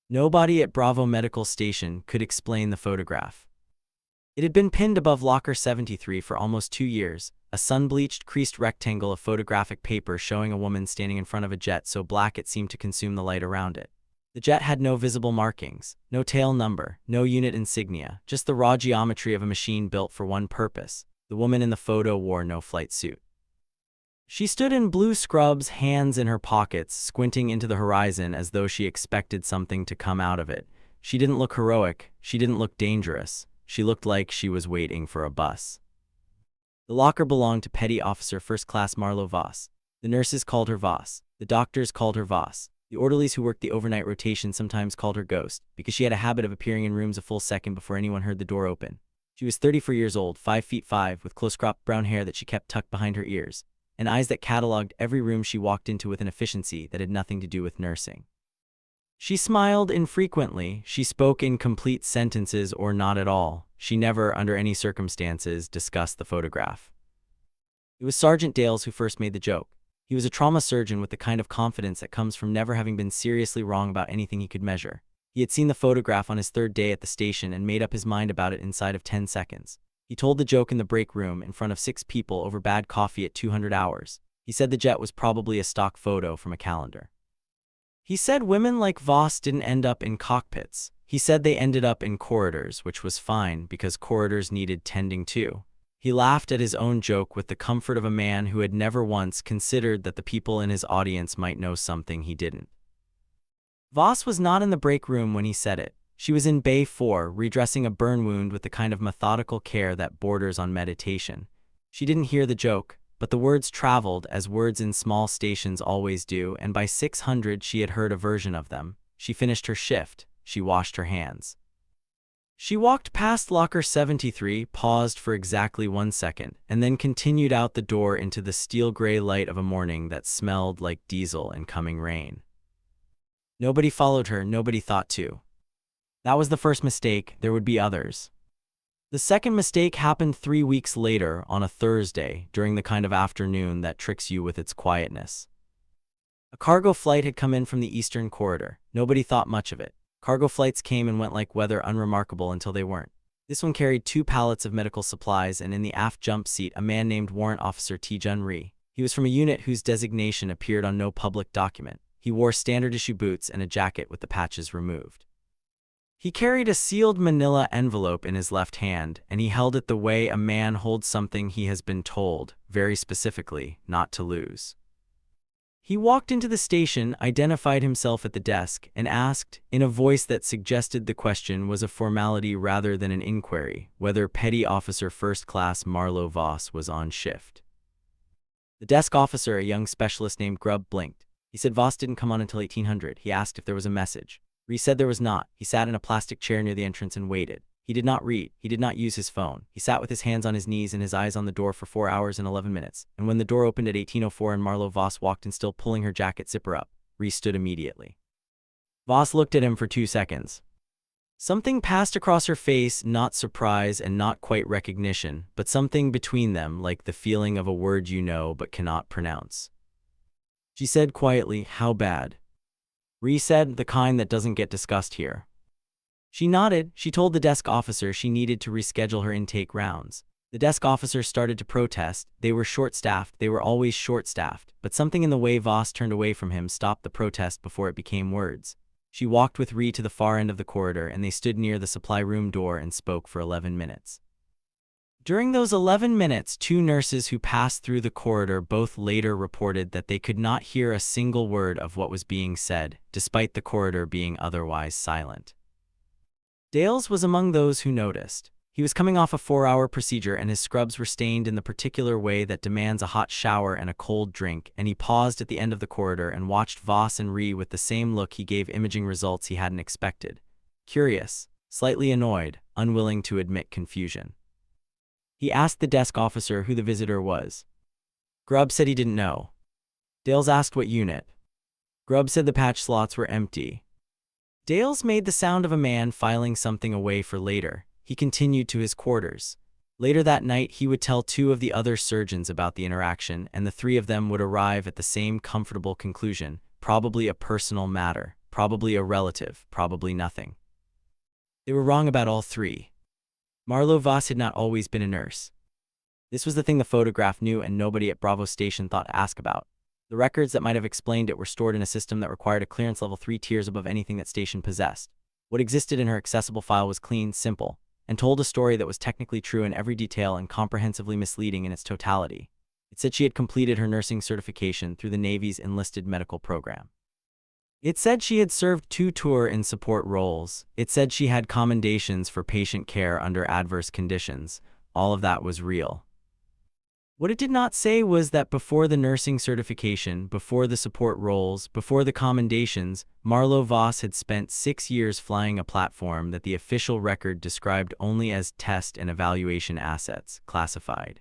Nobody at Bravo Medical Station could explain the photograph. It had been pinned above locker 73 for almost 2 years, a sun-bleached, creased rectangle of photographic paper showing a woman standing in front of a jet so black it seemed to consume the light around it. The jet had no visible markings, no tail number, no unit insignia, just the raw geometry of a machine built for one purpose. The woman in the photo wore no flight suit. She stood in blue scrubs, hands in her pockets, squinting into the horizon as though she expected something to come out of it. She didn't look heroic, she didn't look dangerous. She looked like she was waiting for a bus. The locker belonged to Petty Officer First Class Marlo Voss. The nurses called her Voss. The doctors called her Voss. The orderlies who worked the overnight rotation sometimes called her Ghost, because she had a habit of appearing in rooms a full second before anyone heard the door open. She was 34 years old, 5 feet 5, with close-cropped brown hair that she kept tucked behind her ears, and eyes that catalogued every room she walked into with an efficiency that had nothing to do with nursing. She smiled infrequently, she spoke in complete sentences or not at all. She never, under any circumstances, discussed the photograph. It was Sergeant Dales who first made the joke. He was a trauma surgeon with the kind of confidence that comes from never having been seriously wrong about anything he could measure. He had seen the photograph on his 3rd day at the station and made up his mind about it inside of 10 seconds. He told the joke in the break room in front of 6 people over bad coffee at 200 hours. He said the jet was probably a stock photo from a calendar. He said women like Voss didn't end up in cockpits. He said they ended up in corridors, which was fine because corridors needed tending too. He laughed at his own joke with the comfort of a man who had never once considered that the people in his audience might know something he didn't. Voss was not in the break room when he said it. She was in Bay 4, redressing a burn wound with the kind of methodical care that borders on meditation. She didn't hear the joke, but the words traveled as words in small stations always do, and by 600 she had heard a version of them. She finished her shift. She washed her hands. She walked past locker 73, paused for exactly 1 second, and then continued out the door into the steel-gray light of a morning that smelled like diesel and coming rain. Nobody followed her, nobody thought to. That was the first mistake, there would be others. The second mistake happened 3 weeks later, on a Thursday, during the kind of afternoon that tricks you with its quietness. A cargo flight had come in from the Eastern Corridor. Nobody thought much of it. Cargo flights came and went like weather, unremarkable until they weren't. This one carried 2 pallets of medical supplies, and in the aft jump seat a man named Warrant Officer T. Jun Ri. He was from a unit whose designation appeared on no public document. He wore standard-issue boots and a jacket with the patches removed. He carried a sealed manila envelope in his left hand, and he held it the way a man holds something he has been told, very specifically, not to lose. He walked into the station, identified himself at the desk, and asked, in a voice that suggested the question was a formality rather than an inquiry, whether Petty Officer First Class Marlo Voss was on shift. The desk officer, a young specialist named Grubb, blinked. He said Voss didn't come on until 1800. He asked if there was a message. Ri said there was not. He sat in a plastic chair near the entrance and waited. He did not read. He did not use his phone. He sat with his hands on his knees and his eyes on the door for 4 hours and 11 minutes. And when the door opened at 1804 and Marlo Voss walked in still pulling her jacket zipper up, Ri stood immediately. Voss looked at him for 2 seconds. Something passed across her face, not surprise and not quite recognition, but something between them, like the feeling of a word you know but cannot pronounce. She said quietly, "How bad?" Ri said, "The kind that doesn't get discussed here." She nodded. She told the desk officer she needed to reschedule her intake rounds. The desk officer started to protest. They were short-staffed. They were always short-staffed. But something in the way Voss turned away from him stopped the protest before it became words. She walked with Ri to the far end of the corridor, and they stood near the supply room door and spoke for 11 minutes. During those 11 minutes, 2 nurses who passed through the corridor both later reported that they could not hear a single word of what was being said, despite the corridor being otherwise silent. Dales was among those who noticed. He was coming off a 4-hour procedure and his scrubs were stained in the particular way that demands a hot shower and a cold drink, and he paused at the end of the corridor and watched Voss and Ri with the same look he gave imaging results he hadn't expected. Curious, slightly annoyed, unwilling to admit confusion. He asked the desk officer who the visitor was. Grubb said he didn't know. Dales asked what unit. Grubb said the patch slots were empty. Dales made the sound of a man filing something away for later. He continued to his quarters. Later that night, he would tell 2 of the other surgeons about the interaction, and the 3 of them would arrive at the same comfortable conclusion, probably a personal matter, probably a relative, probably nothing. They were wrong about all three. Marlo Voss had not always been a nurse. This was the thing the photograph knew and nobody at Bravo Station thought to ask about. The records that might have explained it were stored in a system that required a clearance level 3 tiers above anything that station possessed. What existed in her accessible file was clean, simple, and told a story that was technically true in every detail and comprehensively misleading in its totality. It said she had completed her nursing certification through the Navy's enlisted medical program. It said she had served 2 tours in support roles. It said she had commendations for patient care under adverse conditions. All of that was real. What it did not say was that before the nursing certification, before the support roles, before the commendations, Marlo Voss had spent 6 years flying a platform that the official record described only as test and evaluation assets, classified.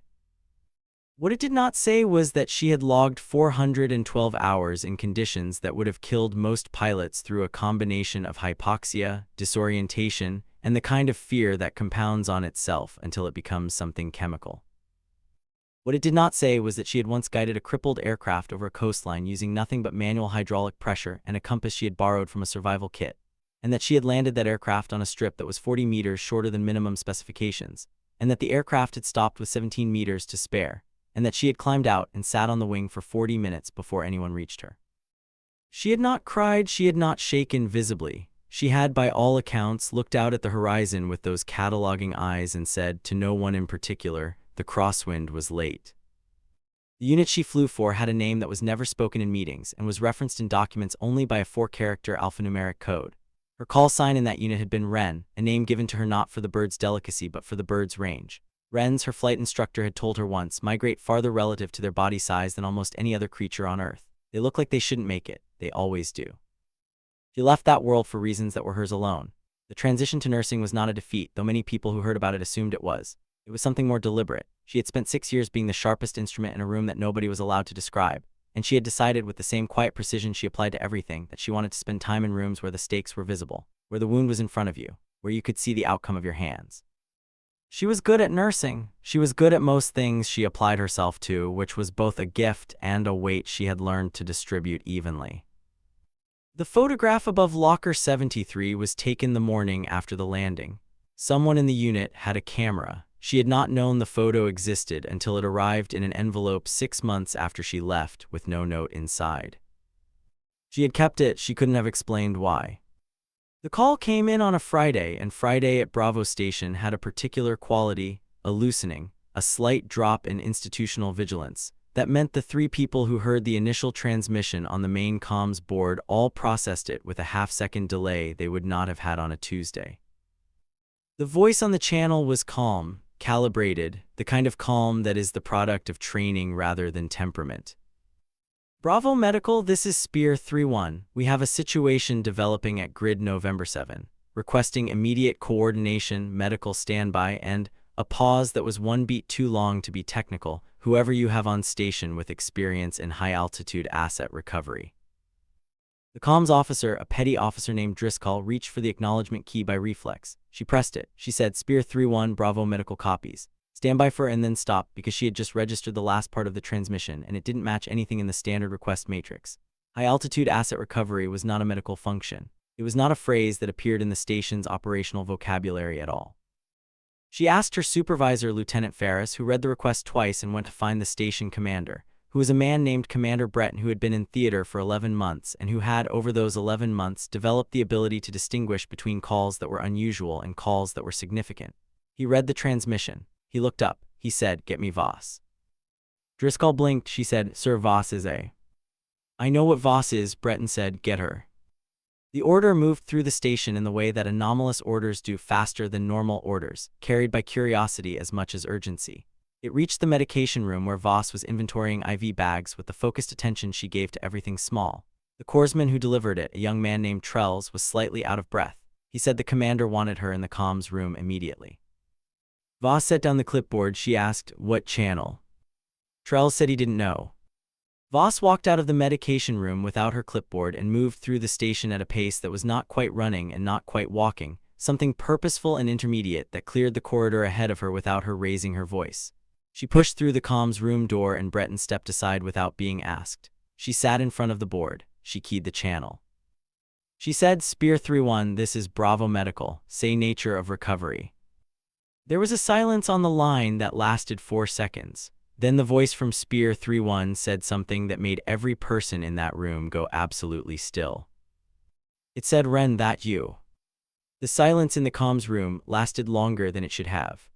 What it did not say was that she had logged 412 hours in conditions that would have killed most pilots through a combination of hypoxia, disorientation, and the kind of fear that compounds on itself until it becomes something chemical. What it did not say was that she had once guided a crippled aircraft over a coastline using nothing but manual hydraulic pressure and a compass she had borrowed from a survival kit, and that she had landed that aircraft on a strip that was 40 meters shorter than minimum specifications, and that the aircraft had stopped with 17 meters to spare, and that she had climbed out and sat on the wing for 40 minutes before anyone reached her. She had not cried, she had not shaken visibly. She had, by all accounts, looked out at the horizon with those cataloging eyes and said, to no one in particular, the crosswind was late. The unit she flew for had a name that was never spoken in meetings and was referenced in documents only by a 4-character alphanumeric code. Her call sign in that unit had been Wren, a name given to her not for the bird's delicacy but for the bird's range. Wrens, her flight instructor had told her once, migrate farther relative to their body size than almost any other creature on Earth. They look like they shouldn't make it. They always do. She left that world for reasons that were hers alone. The transition to nursing was not a defeat, though many people who heard about it assumed it was. It was something more deliberate. She had spent 6 years being the sharpest instrument in a room that nobody was allowed to describe, and she had decided with the same quiet precision she applied to everything that she wanted to spend time in rooms where the stakes were visible, where the wound was in front of you, where you could see the outcome of your hands. She was good at nursing. She was good at most things she applied herself to, which was both a gift and a weight she had learned to distribute evenly. The photograph above Locker 73 was taken the morning after the landing. Someone in the unit had a camera. She had not known the photo existed until it arrived in an envelope 6 months after she left, with no note inside. She had kept it, she couldn't have explained why. The call came in on a Friday, and Friday at Bravo Station had a particular quality, a loosening, a slight drop in institutional vigilance. That meant the 3 people who heard the initial transmission on the main comms board all processed it with a half-second delay they would not have had on a Tuesday. The voice on the channel was calm, calibrated, the kind of calm that is the product of training rather than temperament. Bravo Medical, this is Spear 3-1. We have a situation developing at Grid November 7, requesting immediate coordination, medical standby, and a pause that was 1 beat too long to be technical, whoever you have on station with experience in high-altitude asset recovery. The comms officer, a petty officer named Driscoll, reached for the acknowledgement key by reflex. She pressed it. She said, Spear 3-1, Bravo Medical copies. Stand by for and then stop, because she had just registered the last part of the transmission and it didn't match anything in the standard request matrix. High-altitude asset recovery was not a medical function. It was not a phrase that appeared in the station's operational vocabulary at all. She asked her supervisor, Lieutenant Ferris, who read the request twice and went to find the station commander, who was a man named Commander Breton who had been in theater for 11 months and who had, over those 11 months, developed the ability to distinguish between calls that were unusual and calls that were significant. He read the transmission. He looked up. He said, Get me Voss. Driscoll blinked. She said, Sir, Voss is a... I know what Voss is, Breton said. Get her. The order moved through the station in the way that anomalous orders do, faster than normal orders, carried by curiosity as much as urgency. It reached the medication room where Voss was inventorying IV bags with the focused attention she gave to everything small. The corpsman who delivered it, a young man named Trells, was slightly out of breath. He said the commander wanted her in the comms room immediately. Voss set down the clipboard. She asked, What channel? Trells said he didn't know. Voss walked out of the medication room without her clipboard and moved through the station at a pace that was not quite running and not quite walking, something purposeful and intermediate that cleared the corridor ahead of her without her raising her voice. She pushed through the comms room door and Breton stepped aside without being asked. She sat in front of the board. She keyed the channel. She said, Spear 3-1, this is Bravo Medical, say nature of recovery. There was a silence on the line that lasted 4 seconds. Then the voice from Spear 3-1 said something that made every person in that room go absolutely still. It said, Ren, that you. The silence in the comms room lasted longer than it should have.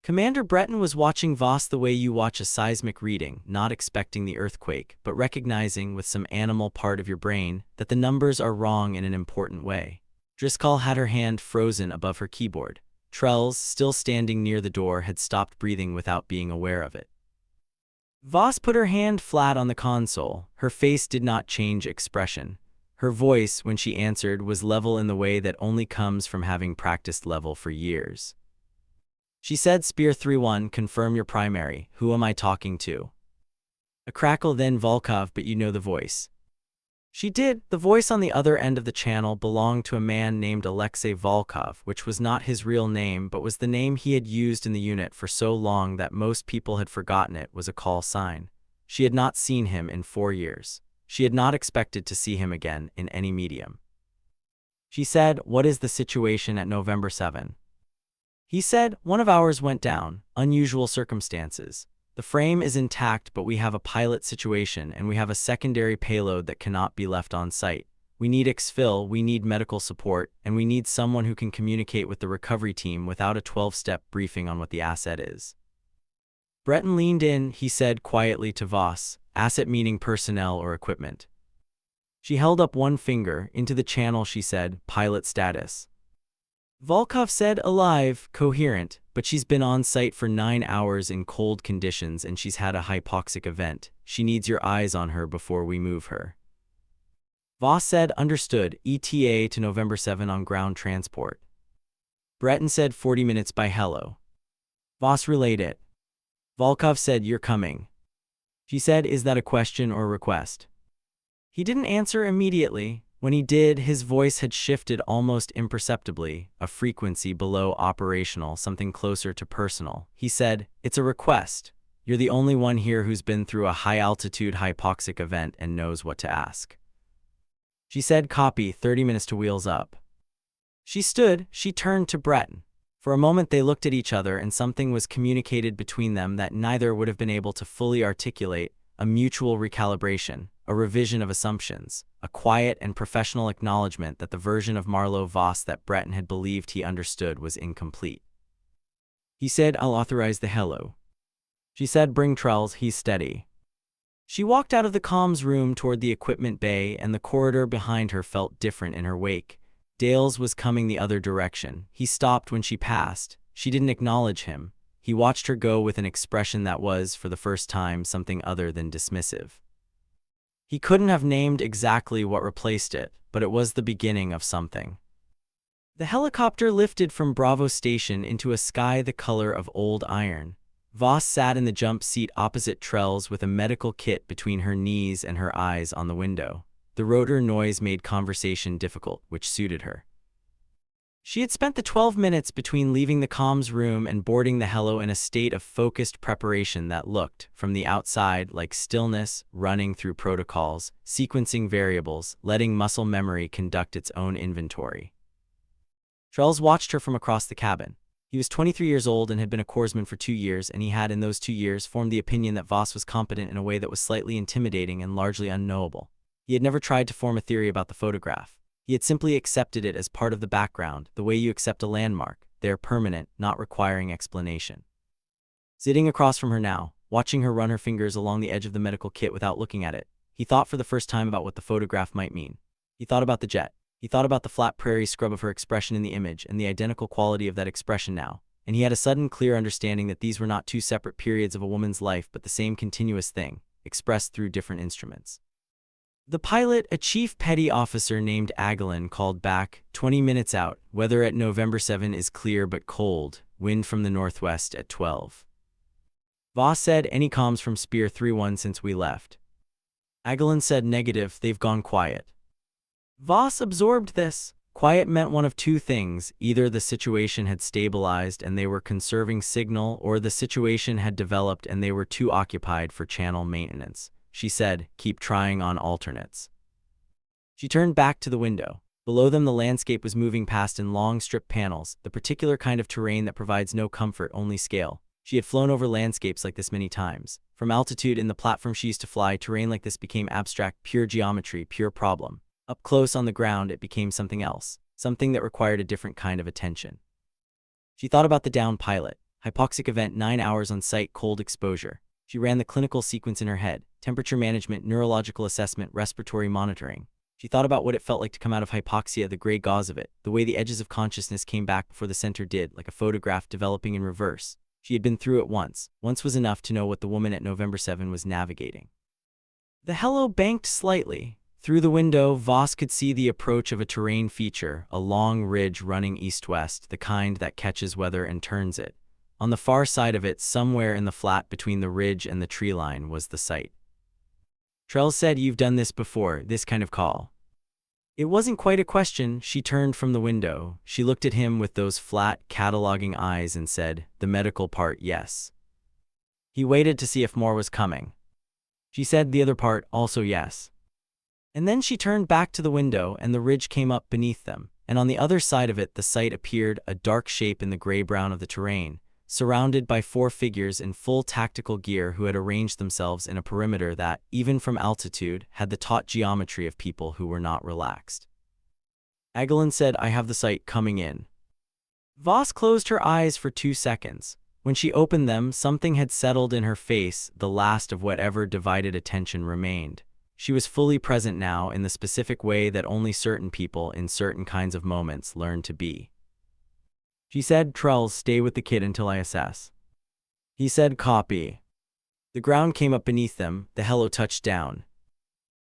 Commander Breton was watching Voss the way you watch a seismic reading, not expecting the earthquake, but recognizing with some animal part of your brain that the numbers are wrong in an important way. Driscoll had her hand frozen above her keyboard. Trells, still standing near the door, had stopped breathing without being aware of it. Voss put her hand flat on the console. Her face did not change expression. Her voice, when she answered, was level in the way that only comes from having practiced level for years. She said, Spear 3-1, confirm your primary. Who am I talking to? A crackle, then Volkov, but you know the voice. She did. The voice on the other end of the channel belonged to a man named Alexei Volkov, which was not his real name but was the name he had used in the unit for so long that most people had forgotten it was a call sign. She had not seen him in 4 years. She had not expected to see him again in any medium. She said, what is the situation at November 7? He said, one of ours went down, unusual circumstances. The frame is intact, but we have a pilot situation and we have a secondary payload that cannot be left on site. We need exfil, we need medical support, and we need someone who can communicate with the recovery team without a 12-step briefing on what the asset is. Breton leaned in, he said quietly to Voss, asset meaning personnel or equipment. She held up one finger. Into the channel she said, pilot status. Volkov said, alive, coherent, but she's been on site for 9 hours in cold conditions and she's had a hypoxic event. She needs your eyes on her before we move her. Voss said, understood, ETA to November 7 on ground transport. Breton said, 40 minutes by helo. Voss relayed it. Volkov said, you're coming. She said, is that a question or request? He didn't answer immediately. When he did, his voice had shifted almost imperceptibly, a frequency below operational, something closer to personal. He said, it's a request. You're the only one here who's been through a high-altitude hypoxic event and knows what to ask. She said, copy, 30 minutes to wheels up. She stood, she turned to Breton. For a moment they looked at each other and something was communicated between them that neither would have been able to fully articulate, a mutual recalibration, a revision of assumptions, a quiet and professional acknowledgement that the version of Marlowe Voss that Breton had believed he understood was incomplete. He said, I'll authorize the helo. She said, bring Trells, he's steady. She walked out of the comms room toward the equipment bay and the corridor behind her felt different in her wake. Dales was coming the other direction. He stopped when she passed. She didn't acknowledge him. He watched her go with an expression that was, for the first time, something other than dismissive. He couldn't have named exactly what replaced it, but it was the beginning of something. The helicopter lifted from Bravo Station into a sky the color of old iron. Voss sat in the jump seat opposite Trells with a medical kit between her knees and her eyes on the window. The rotor noise made conversation difficult, which suited her. She had spent the 12 minutes between leaving the comms room and boarding the helo in a state of focused preparation that looked, from the outside, like stillness, running through protocols, sequencing variables, letting muscle memory conduct its own inventory. Trells watched her from across the cabin. He was 23 years old and had been a corpsman for 2 years, and he had in those 2 years formed the opinion that Voss was competent in a way that was slightly intimidating and largely unknowable. He had never tried to form a theory about the photograph. He had simply accepted it as part of the background, the way you accept a landmark. They are permanent, not requiring explanation. Sitting across from her now, watching her run her fingers along the edge of the medical kit without looking at it, he thought for the first time about what the photograph might mean. He thought about the jet. He thought about the flat prairie scrub of her expression in the image and the identical quality of that expression now, and he had a sudden clear understanding that these were not 2 separate periods of a woman's life but the same continuous thing, expressed through different instruments. The pilot, a chief petty officer named Aguilin, called back, 20 minutes out, weather at November 7 is clear but cold, wind from the northwest at 12. Voss said, any comms from Spear 3-1 since we left? Aguilin said, negative, they've gone quiet. Voss absorbed this. Quiet meant one of 2 things: either the situation had stabilized and they were conserving signal, or the situation had developed and they were too occupied for channel maintenance. She said, keep trying on alternates. She turned back to the window. Below them, the landscape was moving past in long strip panels, the particular kind of terrain that provides no comfort, only scale. She had flown over landscapes like this many times. From altitude in the platform she used to fly, terrain like this became abstract, pure geometry, pure problem. Up close on the ground, it became something else, something that required a different kind of attention. She thought about the downed pilot. Hypoxic event, 9 hours on site, cold exposure. She ran the clinical sequence in her head: temperature management, neurological assessment, respiratory monitoring. She thought about what it felt like to come out of hypoxia, the gray gauze of it, the way the edges of consciousness came back before the center did, like a photograph developing in reverse. She had been through it once. Once was enough to know what the woman at November 7 was navigating. The hello banked slightly. Through the window, Voss could see the approach of a terrain feature, a long ridge running east-west, the kind that catches weather and turns it. On the far side of it, somewhere in the flat between the ridge and the tree line, was the site. Trell said, "You've done this before, this kind of call." It wasn't quite a question. She turned from the window. She looked at him with those flat, cataloging eyes and said, "The medical part, yes." He waited to see if more was coming. She said, "The other part, also yes." And then she turned back to the window, and the ridge came up beneath them, and on the other side of it the site appeared, a dark shape in the gray-brown of the terrain, surrounded by 4 figures in full tactical gear who had arranged themselves in a perimeter that, even from altitude, had the taut geometry of people who were not relaxed. Agelin said, "I have the site coming in." Voss closed her eyes for 2 seconds. When she opened them, something had settled in her face, the last of whatever divided attention remained. She was fully present now in the specific way that only certain people in certain kinds of moments learn to be. She said, "Trells, stay with the kid until I assess." He said, "Copy." The ground came up beneath them, the hello touched down.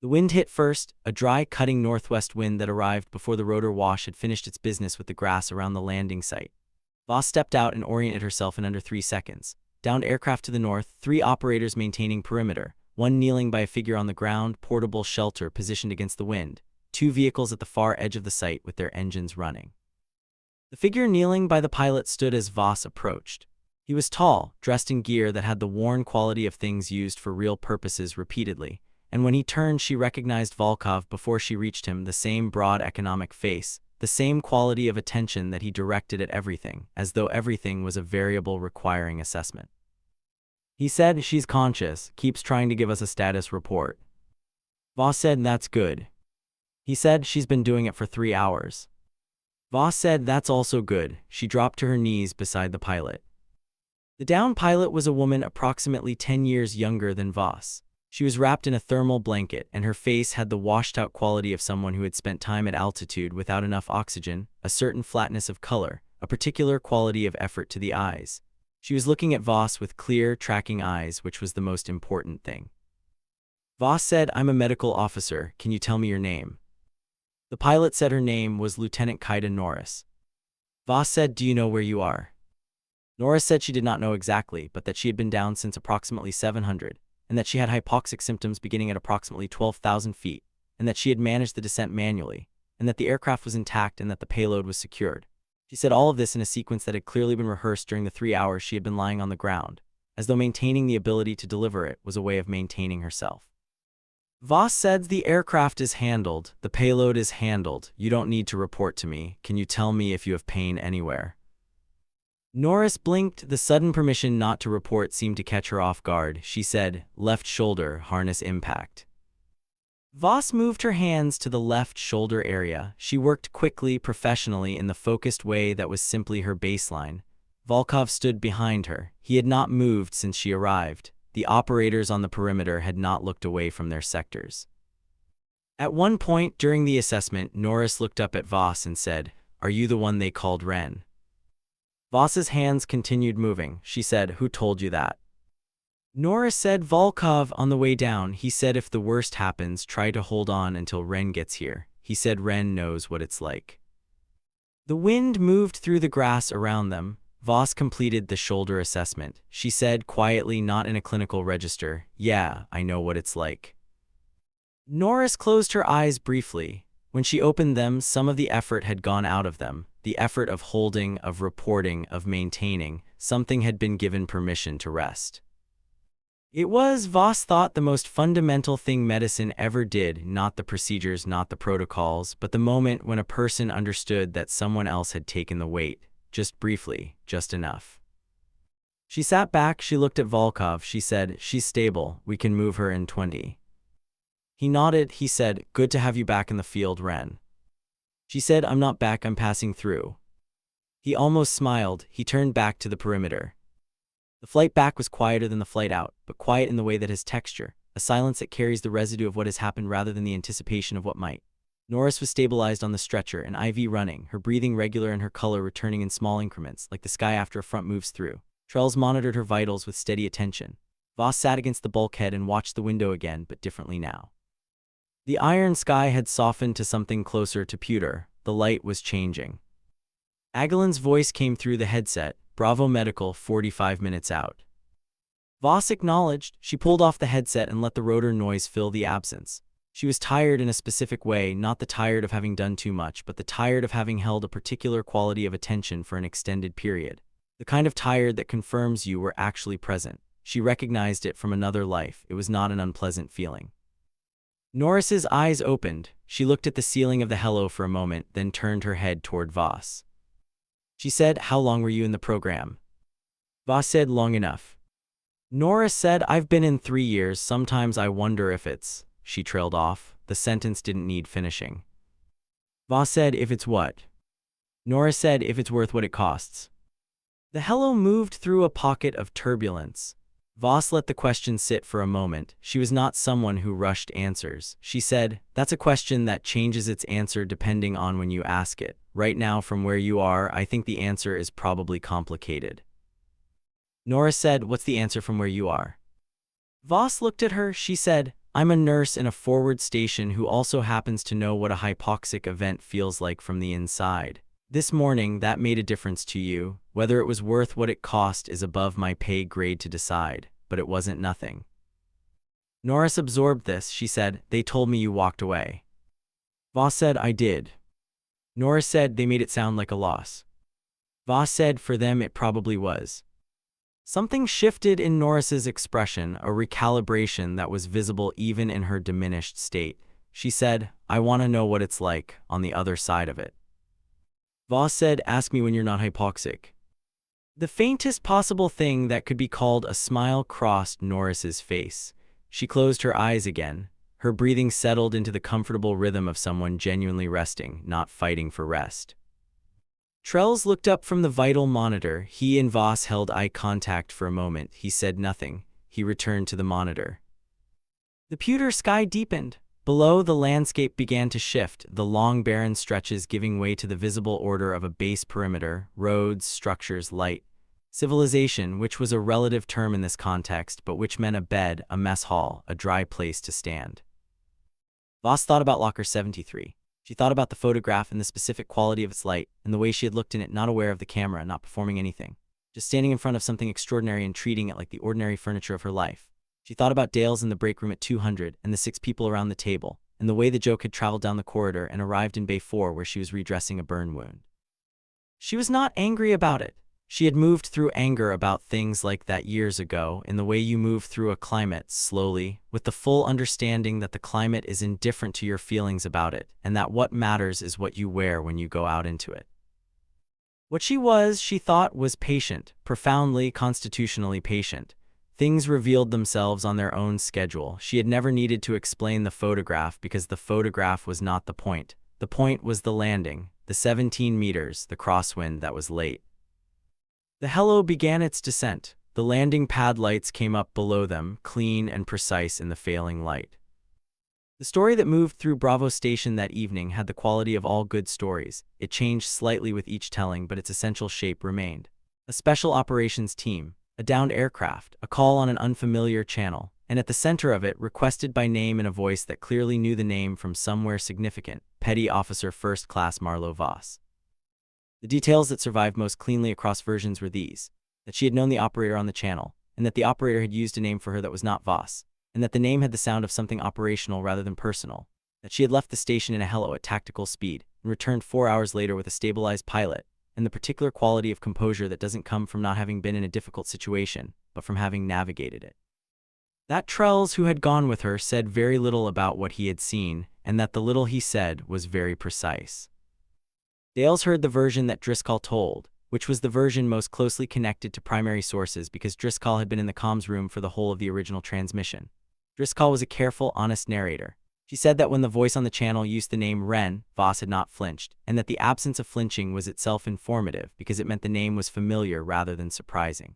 The wind hit first, a dry, cutting northwest wind that arrived before the rotor wash had finished its business with the grass around the landing site. Voss stepped out and oriented herself in under 3 seconds. Downed aircraft to the north, 3 operators maintaining perimeter, 1 kneeling by a figure on the ground, portable shelter positioned against the wind, 2 vehicles at the far edge of the site with their engines running. The figure kneeling by the pilot stood as Voss approached. He was tall, dressed in gear that had the worn quality of things used for real purposes repeatedly, and when he turned she recognized Volkov before she reached him, the same broad economic face, the same quality of attention that he directed at everything, as though everything was a variable requiring assessment. He said, "She's conscious, keeps trying to give us a status report." Voss said, "That's good." He said, "She's been doing it for 3 hours." Voss said, "That's also good." She dropped to her knees beside the pilot. The downed pilot was a woman approximately 10 years younger than Voss. She was wrapped in a thermal blanket, and her face had the washed-out quality of someone who had spent time at altitude without enough oxygen, a certain flatness of color, a particular quality of effort to the eyes. She was looking at Voss with clear, tracking eyes, which was the most important thing. Voss said, "I'm a medical officer. Can you tell me your name?" The pilot said her name was Lieutenant Kaida Norris. Voss said, "Do you know where you are?" Norris said she did not know exactly, but that she had been down since approximately 700, and that she had hypoxic symptoms beginning at approximately 12,000 feet, and that she had managed the descent manually, and that the aircraft was intact and that the payload was secured. She said all of this in a sequence that had clearly been rehearsed during the 3 hours she had been lying on the ground, as though maintaining the ability to deliver it was a way of maintaining herself. Voss said, "The aircraft is handled, the payload is handled, you don't need to report to me. Can you tell me if you have pain anywhere?" Norris blinked. The sudden permission not to report seemed to catch her off guard. She said, "Left shoulder, harness impact." Voss moved her hands to the left shoulder area. She worked quickly, professionally, in the focused way that was simply her baseline. Volkov stood behind her. He had not moved since she arrived. The operators on the perimeter had not looked away from their sectors. At one point during the assessment, Norris looked up at Voss and said, "Are you the one they called Ren?" Voss's hands continued moving. She said, "Who told you that?" Norris said, "Volkov on the way down. He said if the worst happens, try to hold on until Ren gets here. He said Ren knows what it's like." The wind moved through the grass around them. Voss completed the shoulder assessment. She said quietly, not in a clinical register, "Yeah, I know what it's like." Norris closed her eyes briefly. When she opened them, some of the effort had gone out of them. The effort of holding, of reporting, of maintaining. Something had been given permission to rest. It was, Voss thought, the most fundamental thing medicine ever did, not the procedures, not the protocols, but the moment when a person understood that someone else had taken the weight, just briefly, just enough. She sat back, she looked at Volkov, she said, "She's stable, we can move her in 20. He nodded, he said, "Good to have you back in the field, Ren." She said, "I'm not back, I'm passing through." He almost smiled, he turned back to the perimeter. The flight back was quieter than the flight out, but quiet in the way that has texture, a silence that carries the residue of what has happened rather than the anticipation of what might. Norris was stabilized on the stretcher, an IV running, her breathing regular and her color returning in small increments, like the sky after a front moves through. Trells monitored her vitals with steady attention. Voss sat against the bulkhead and watched the window again, but differently now. The iron sky had softened to something closer to pewter. The light was changing. Agelin's voice came through the headset. "Bravo Medical, 45 minutes out." Voss acknowledged. She pulled off the headset and let the rotor noise fill the absence. She was tired in a specific way, not the tired of having done too much, but the tired of having held a particular quality of attention for an extended period. The kind of tired that confirms you were actually present. She recognized it from another life. It was not an unpleasant feeling. Norris's eyes opened. She looked at the ceiling of the hello for a moment, then turned her head toward Voss. She said, "How long were you in the program?" Voss said, "Long enough." Norris said, "I've been in 3 years. Sometimes I wonder if it's—" She trailed off. The sentence didn't need finishing. Voss said, "If it's what?" Norris said, "If it's worth what it costs." The hello moved through a pocket of turbulence. Voss let the question sit for a moment. She was not someone who rushed answers. She said, "That's a question that changes its answer depending on when you ask it. Right now, from where you are, I think the answer is probably complicated." Norris said, "What's the answer from where you are?" Voss looked at her. She said, "I'm a nurse in a forward station who also happens to know what a hypoxic event feels like from the inside. This morning, that made a difference to you. Whether it was worth what it cost is above my pay grade to decide, but it wasn't nothing." Norris absorbed this. She said, "They told me you walked away." Voss said, "I did." Norris said, "They made it sound like a loss." Voss said, "For them it probably was." Something shifted in Norris's expression, a recalibration that was visible even in her diminished state. She said, "I want to know what it's like on the other side of it." Voss said, "Ask me when you're not hypoxic." The faintest possible thing that could be called a smile crossed Norris's face. She closed her eyes again. Her breathing settled into the comfortable rhythm of someone genuinely resting, not fighting for rest. Trells looked up from the vital monitor. He and Voss held eye contact for a moment. He said nothing. He returned to the monitor. The pewter sky deepened. Below, the landscape began to shift, the long barren stretches giving way to the visible order of a base perimeter, roads, structures, light. Civilization, which was a relative term in this context, but which meant a bed, a mess hall, a dry place to stand. Voss thought about Locker 73. She thought about the photograph and the specific quality of its light, and the way she had looked in it, not aware of the camera, not performing anything, just standing in front of something extraordinary and treating it like the ordinary furniture of her life. She thought about Dale's in the break room at 200 and the 6 people around the table, and the way the joke had traveled down the corridor and arrived in Bay 4 where she was redressing a burn wound. She was not angry about it. She had moved through anger about things like that years ago, in the way you move through a climate, slowly, with the full understanding that the climate is indifferent to your feelings about it, and that what matters is what you wear when you go out into it. What she was, she thought, was patient, profoundly, constitutionally patient. Things revealed themselves on their own schedule. She had never needed to explain the photograph because the photograph was not the point. The point was the landing, the 17 meters, the crosswind that was late. The hello began its descent. The landing pad lights came up below them, clean and precise in the failing light. The story that moved through Bravo Station that evening had the quality of all good stories. It changed slightly with each telling, but its essential shape remained. A special operations team, a downed aircraft, a call on an unfamiliar channel, and at the center of it, requested by name in a voice that clearly knew the name from somewhere significant, Petty Officer First Class Marlo Voss. The details that survived most cleanly across versions were these: that she had known the operator on the channel, and that the operator had used a name for her that was not Voss, and that the name had the sound of something operational rather than personal, that she had left the station in a hello at tactical speed, and returned 4 hours later with a stabilized pilot, and the particular quality of composure that doesn't come from not having been in a difficult situation, but from having navigated it. That Trells, who had gone with her, said very little about what he had seen, and that the little he said was very precise. Dales heard the version that Driscoll told, which was the version most closely connected to primary sources because Driscoll had been in the comms room for the whole of the original transmission. Driscoll was a careful, honest narrator. She said that when the voice on the channel used the name Wren, Voss had not flinched, and that the absence of flinching was itself informative because it meant the name was familiar rather than surprising.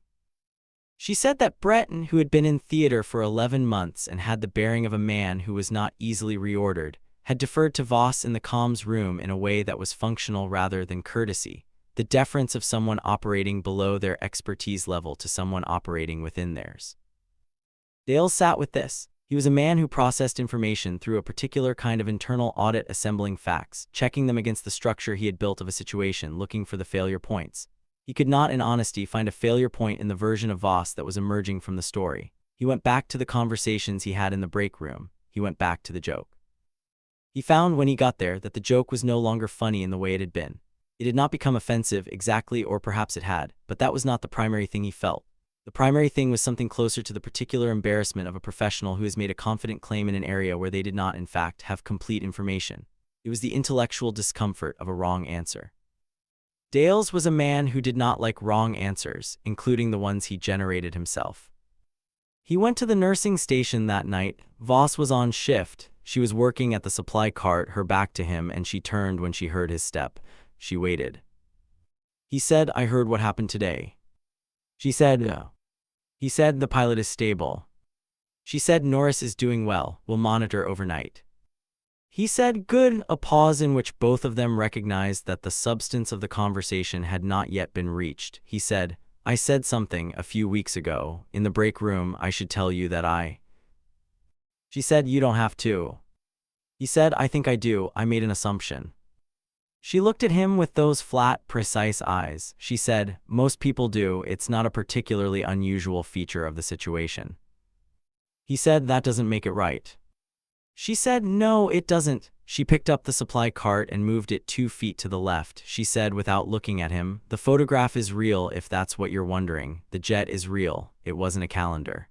She said that Breton, who had been in theater for 11 months and had the bearing of a man who was not easily reordered, had deferred to Voss in the comms room in a way that was functional rather than courtesy, the deference of someone operating below their expertise level to someone operating within theirs. Dale sat with this. He was a man who processed information through a particular kind of internal audit, assembling facts, checking them against the structure he had built of a situation, looking for the failure points. He could not, in honesty, find a failure point in the version of Voss that was emerging from the story. He went back to the conversations he had in the break room. He went back to the joke. He found when he got there that the joke was no longer funny in the way it had been. It had not become offensive exactly, or perhaps it had, but that was not the primary thing he felt. The primary thing was something closer to the particular embarrassment of a professional who has made a confident claim in an area where they did not, in fact, have complete information. It was the intellectual discomfort of a wrong answer. Dales was a man who did not like wrong answers, including the ones he generated himself. He went to the nursing station that night. Voss was on shift. She was working at the supply cart, her back to him, and she turned when she heard his step. She waited. He said, "I heard what happened today." She said, "No." He said, "The pilot is stable." She said, "Norris is doing well. We'll monitor overnight." He said, "Good." A pause in which both of them recognized that the substance of the conversation had not yet been reached. He said, "I said something a few weeks ago in the break room. I should tell you that I..." She said, "You don't have to." He said, "I think I do. I made an assumption." She looked at him with those flat, precise eyes. She said, "Most people do. It's not a particularly unusual feature of the situation." He said, "That doesn't make it right." She said, "No, it doesn't." She picked up the supply cart and moved it 2 feet to the left. She said without looking at him, "The photograph is real, if that's what you're wondering. The jet is real. It wasn't a calendar."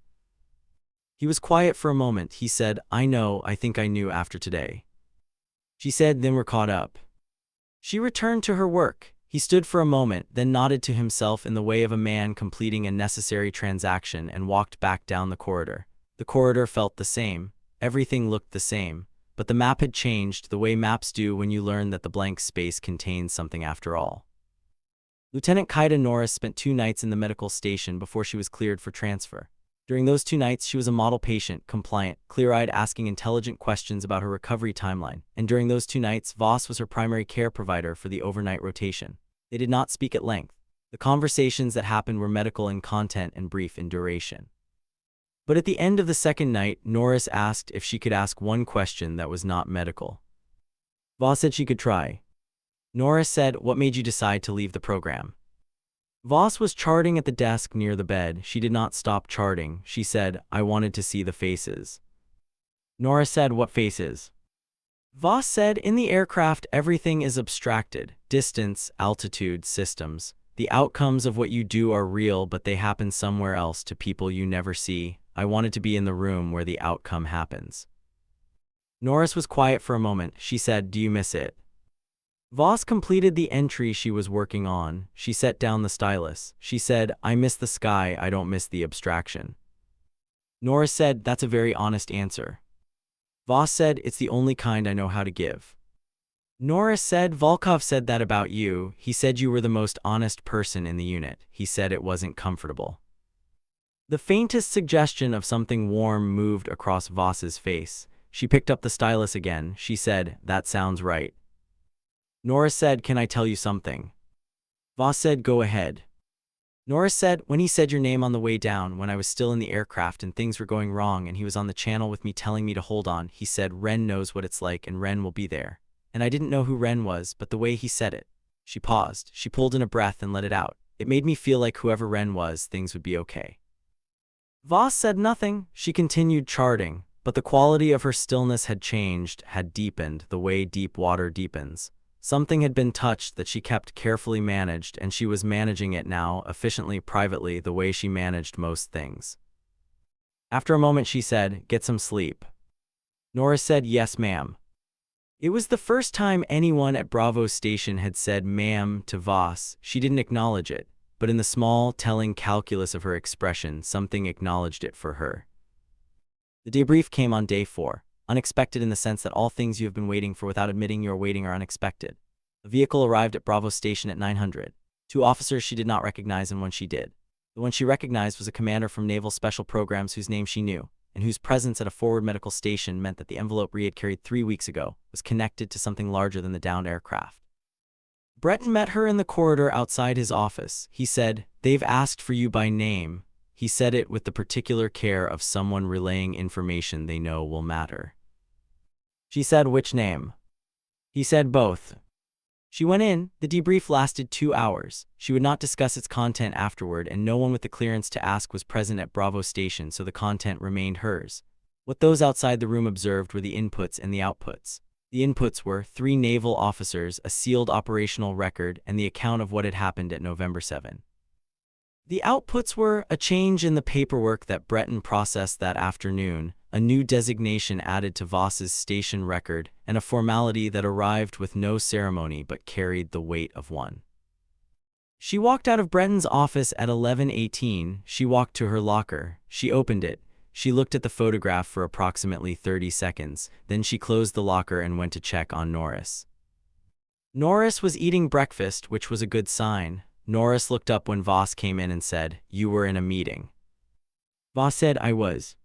He was quiet for a moment. He said, "I know. I think I knew after today." She said, "Then we're caught up." She returned to her work. He stood for a moment, then nodded to himself in the way of a man completing a necessary transaction and walked back down the corridor. The corridor felt the same. Everything looked the same, but the map had changed the way maps do when you learn that the blank space contains something after all. Lieutenant Kaida Norris spent 2 nights in the medical station before she was cleared for transfer. During those 2 nights, she was a model patient, compliant, clear-eyed, asking intelligent questions about her recovery timeline. And during those 2 nights, Voss was her primary care provider for the overnight rotation. They did not speak at length. The conversations that happened were medical in content and brief in duration. But at the end of the second night, Norris asked if she could ask one question that was not medical. Voss said she could try. Norris said, "What made you decide to leave the program?" Voss was charting at the desk near the bed. She did not stop charting. She said, "I wanted to see the faces." Norris said, "What faces?" Voss said, "In the aircraft, everything is abstracted. Distance, altitude, systems. The outcomes of what you do are real, but they happen somewhere else to people you never see. I wanted to be in the room where the outcome happens." Norris was quiet for a moment. She said, "Do you miss it?" Voss completed the entry she was working on. She set down the stylus. She said, "I miss the sky. I don't miss the abstraction." Norris said, "That's a very honest answer." Voss said, "It's the only kind I know how to give." Norris said, "Volkov said that about you. He said you were the most honest person in the unit. He said it wasn't comfortable." The faintest suggestion of something warm moved across Voss's face. She picked up the stylus again. She said, "That sounds right." Norris said, "Can I tell you something?" Voss said, "Go ahead." Norris said, "When he said your name on the way down, when I was still in the aircraft and things were going wrong and he was on the channel with me telling me to hold on, he said, 'Wren knows what it's like and Wren will be there.' And I didn't know who Wren was, but the way he said it." She paused. She pulled in a breath and let it out. "It made me feel like whoever Wren was, things would be okay." Voss said nothing. She continued charting, but the quality of her stillness had changed, had deepened, the way deep water deepens. Something had been touched that she kept carefully managed, and she was managing it now, efficiently, privately, the way she managed most things. After a moment she said, "Get some sleep." Norris said, "Yes, ma'am." It was the first time anyone at Bravo station had said ma'am to Voss. She didn't acknowledge it, but in the small, telling calculus of her expression, something acknowledged it for her. The debrief came on day 4, unexpected in the sense that all things you have been waiting for without admitting you are waiting are unexpected. A vehicle arrived at Bravo station at 900. 2 officers she did not recognize and one she did. The one she recognized was a commander from Naval Special Programs whose name she knew, and whose presence at a forward medical station meant that the envelope Rhea had carried 3 weeks ago was connected to something larger than the downed aircraft. Breton met her in the corridor outside his office. He said, "They've asked for you by name." He said it with the particular care of someone relaying information they know will matter. She said, "Which name?" He said, "Both." She went in. The debrief lasted 2 hours. She would not discuss its content afterward, and no one with the clearance to ask was present at Bravo station, so the content remained hers. What those outside the room observed were the inputs and the outputs. The inputs were 3 naval officers, a sealed operational record, and the account of what had happened at November 7. The outputs were a change in the paperwork that Breton processed that afternoon, a new designation added to Voss's station record, and a formality that arrived with no ceremony but carried the weight of one. She walked out of Breton's office at 11:18. She walked to her locker. She opened it. She looked at the photograph for approximately 30 seconds. Then she closed the locker and went to check on Norris. Norris was eating breakfast, which was a good sign. Norris looked up when Voss came in and said, "You were in a meeting." Voss said, "I was."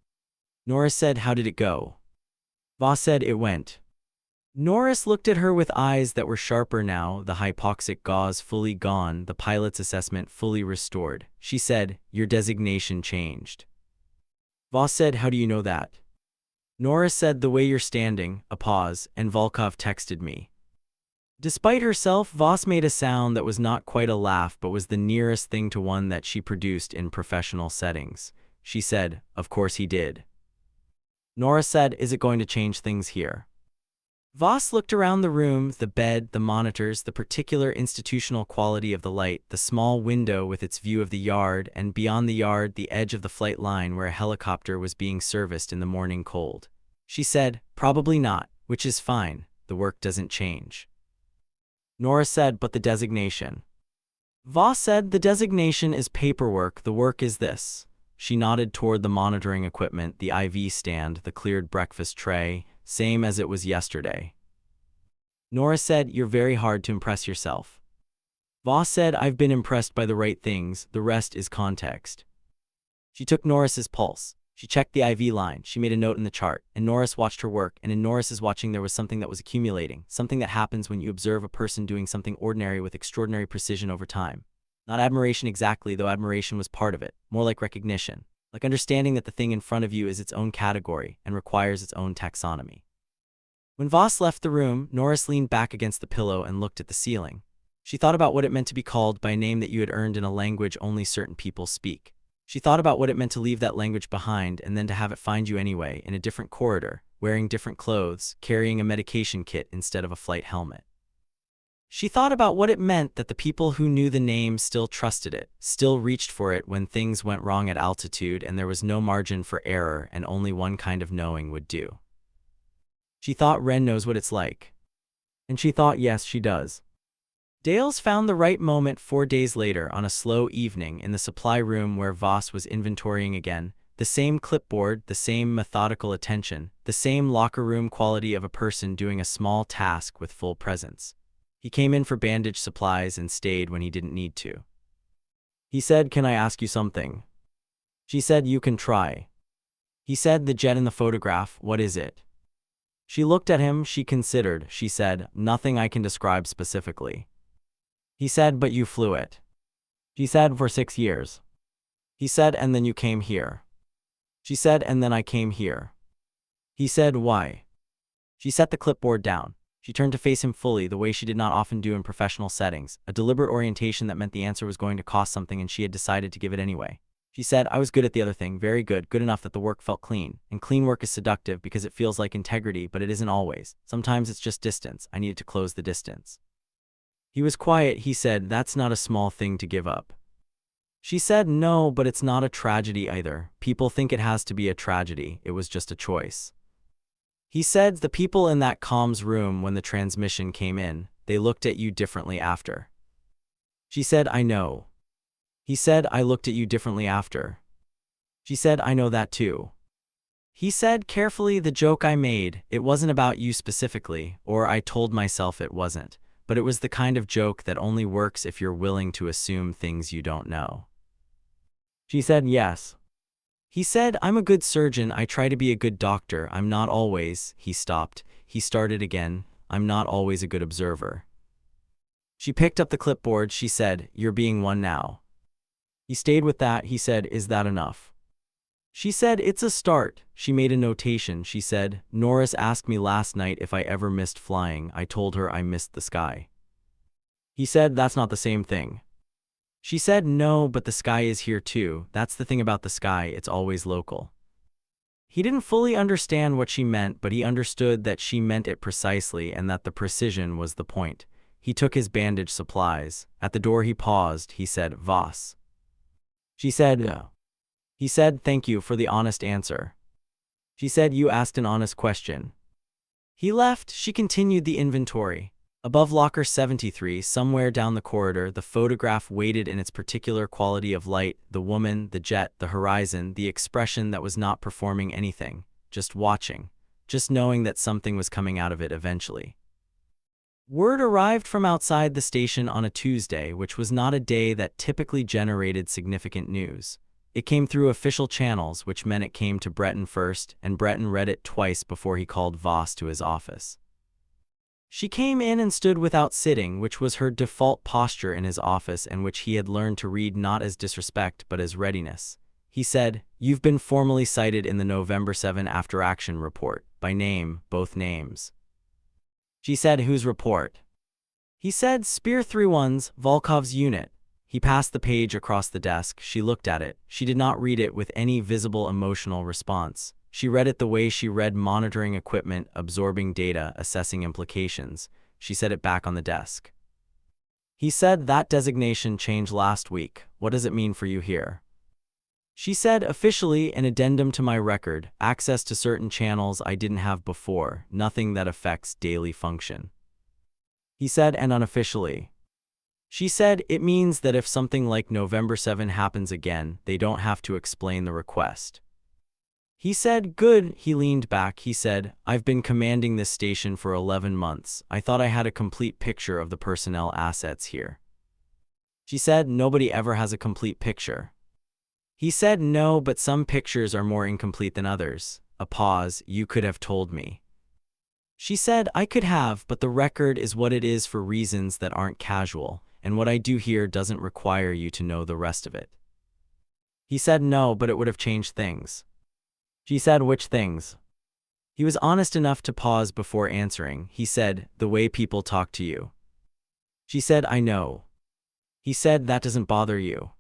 Norris said, "How did it go?" Voss said, "It went." Norris looked at her with eyes that were sharper now, the hypoxic gauze fully gone, the pilot's assessment fully restored. She said, "Your designation changed." Voss said, "How do you know that?" Norris said, "The way you're standing." A pause, and Volkov texted me. Despite herself, Voss made a sound that was not quite a laugh but was the nearest thing to one that she produced in professional settings. She said, "Of course he did." Norris said, "Is it going to change things here?" Voss looked around the room, the bed, the monitors, the particular institutional quality of the light, the small window with its view of the yard, and beyond the yard, the edge of the flight line where a helicopter was being serviced in the morning cold. She said, "Probably not, which is fine. The work doesn't change." Norris said, "But the designation?" Voss said, "The designation is paperwork. The work is this." She nodded toward the monitoring equipment, the IV stand, the cleared breakfast tray, same as it was yesterday. Norris said, "You're very hard to impress yourself." Voss said, "I've been impressed by the right things. The rest is context." She took Norris's pulse. She checked the IV line. She made a note in the chart, and Norris watched her work, and in Norris's watching there was something that was accumulating, something that happens when you observe a person doing something ordinary with extraordinary precision over time. Not admiration exactly, though admiration was part of it, more like recognition, like understanding that the thing in front of you is its own category and requires its own taxonomy. When Voss left the room, Norris leaned back against the pillow and looked at the ceiling. She thought about what it meant to be called by a name that you had earned in a language only certain people speak. She thought about what it meant to leave that language behind and then to have it find you anyway, in a different corridor, wearing different clothes, carrying a medication kit instead of a flight helmet. She thought about what it meant that the people who knew the name still trusted it, still reached for it when things went wrong at altitude and there was no margin for error and only one kind of knowing would do. She thought Ren knows what it's like. And she thought, yes, she does. Dales found the right moment 4 days later on a slow evening in the supply room where Voss was inventorying again, the same clipboard, the same methodical attention, the same locker room quality of a person doing a small task with full presence. He came in for bandage supplies and stayed when he didn't need to. He said, "Can I ask you something?" She said, "You can try." He said, "The jet in the photograph, what is it?" She looked at him, she considered, she said, "Nothing I can describe specifically." He said, "But you flew it." She said, "For 6 years." He said, "And then you came here." She said, "And then I came here." He said, "Why?" She set the clipboard down. She turned to face him fully, the way she did not often do in professional settings, a deliberate orientation that meant the answer was going to cost something and she had decided to give it anyway. She said, "I was good at the other thing, very good, good enough that the work felt clean. And clean work is seductive because it feels like integrity, but it isn't always. Sometimes it's just distance. I needed to close the distance." He was quiet. He said, "That's not a small thing to give up." She said, no, but it's not a tragedy either. People think it has to be a tragedy. It was just a choice. He said, the people in that comms room when the transmission came in, they looked at you differently after. She said, I know. He said, I looked at you differently after. She said, I know that too. He said carefully, the joke I made, it wasn't about you specifically, or I told myself it wasn't, but it was the kind of joke that only works if you're willing to assume things you don't know. She said, yes. He said, I'm a good surgeon, I try to be a good doctor, I'm not always. He stopped. He started again, I'm not always a good observer. She picked up the clipboard, she said, you're being one now. He stayed with that, he said, is that enough? She said, it's a start. She made a notation, she said, Norris asked me last night if I ever missed flying, I told her I missed the sky. He said, that's not the same thing. She said, no, but the sky is here too, that's the thing about the sky, it's always local. He didn't fully understand what she meant, but he understood that she meant it precisely and that the precision was the point. He took his bandage supplies. At the door he paused, he said, Voss. She said, no. He said, thank you for the honest answer. She said, you asked an honest question. He left, she continued the inventory. Above locker 73, somewhere down the corridor, the photograph waited in its particular quality of light, the woman, the jet, the horizon, the expression that was not performing anything, just watching, just knowing that something was coming out of it eventually. Word arrived from outside the station on a Tuesday, which was not a day that typically generated significant news. It came through official channels, which meant it came to Breton first, and Breton read it twice before he called Voss to his office. She came in and stood without sitting, which was her default posture in his office and which he had learned to read not as disrespect but as readiness. He said, you've been formally cited in the November 7 after-action report, by name, both names. She said, whose report? He said, Spear 3-1's, Volkov's unit. He passed the page across the desk. She looked at it. She did not read it with any visible emotional response. She read it the way she read monitoring equipment, absorbing data, assessing implications. She set it back on the desk. He said, that designation changed last week. What does it mean for you here? She said, officially, an addendum to my record, access to certain channels I didn't have before, nothing that affects daily function. He said, and unofficially? She said, it means that if something like November 7 happens again, they don't have to explain the request. He said, good. He leaned back. He said, I've been commanding this station for 11 months. I thought I had a complete picture of the personnel assets here. She said, nobody ever has a complete picture. He said, no, but some pictures are more incomplete than others. A pause. You could have told me. She said, I could have, but the record is what it is for reasons that aren't casual, and what I do here doesn't require you to know the rest of it. He said, no, but it would have changed things. She said, which things? He was honest enough to pause before answering. He said, the way people talk to you. She said, I know. He said, that doesn't bother you.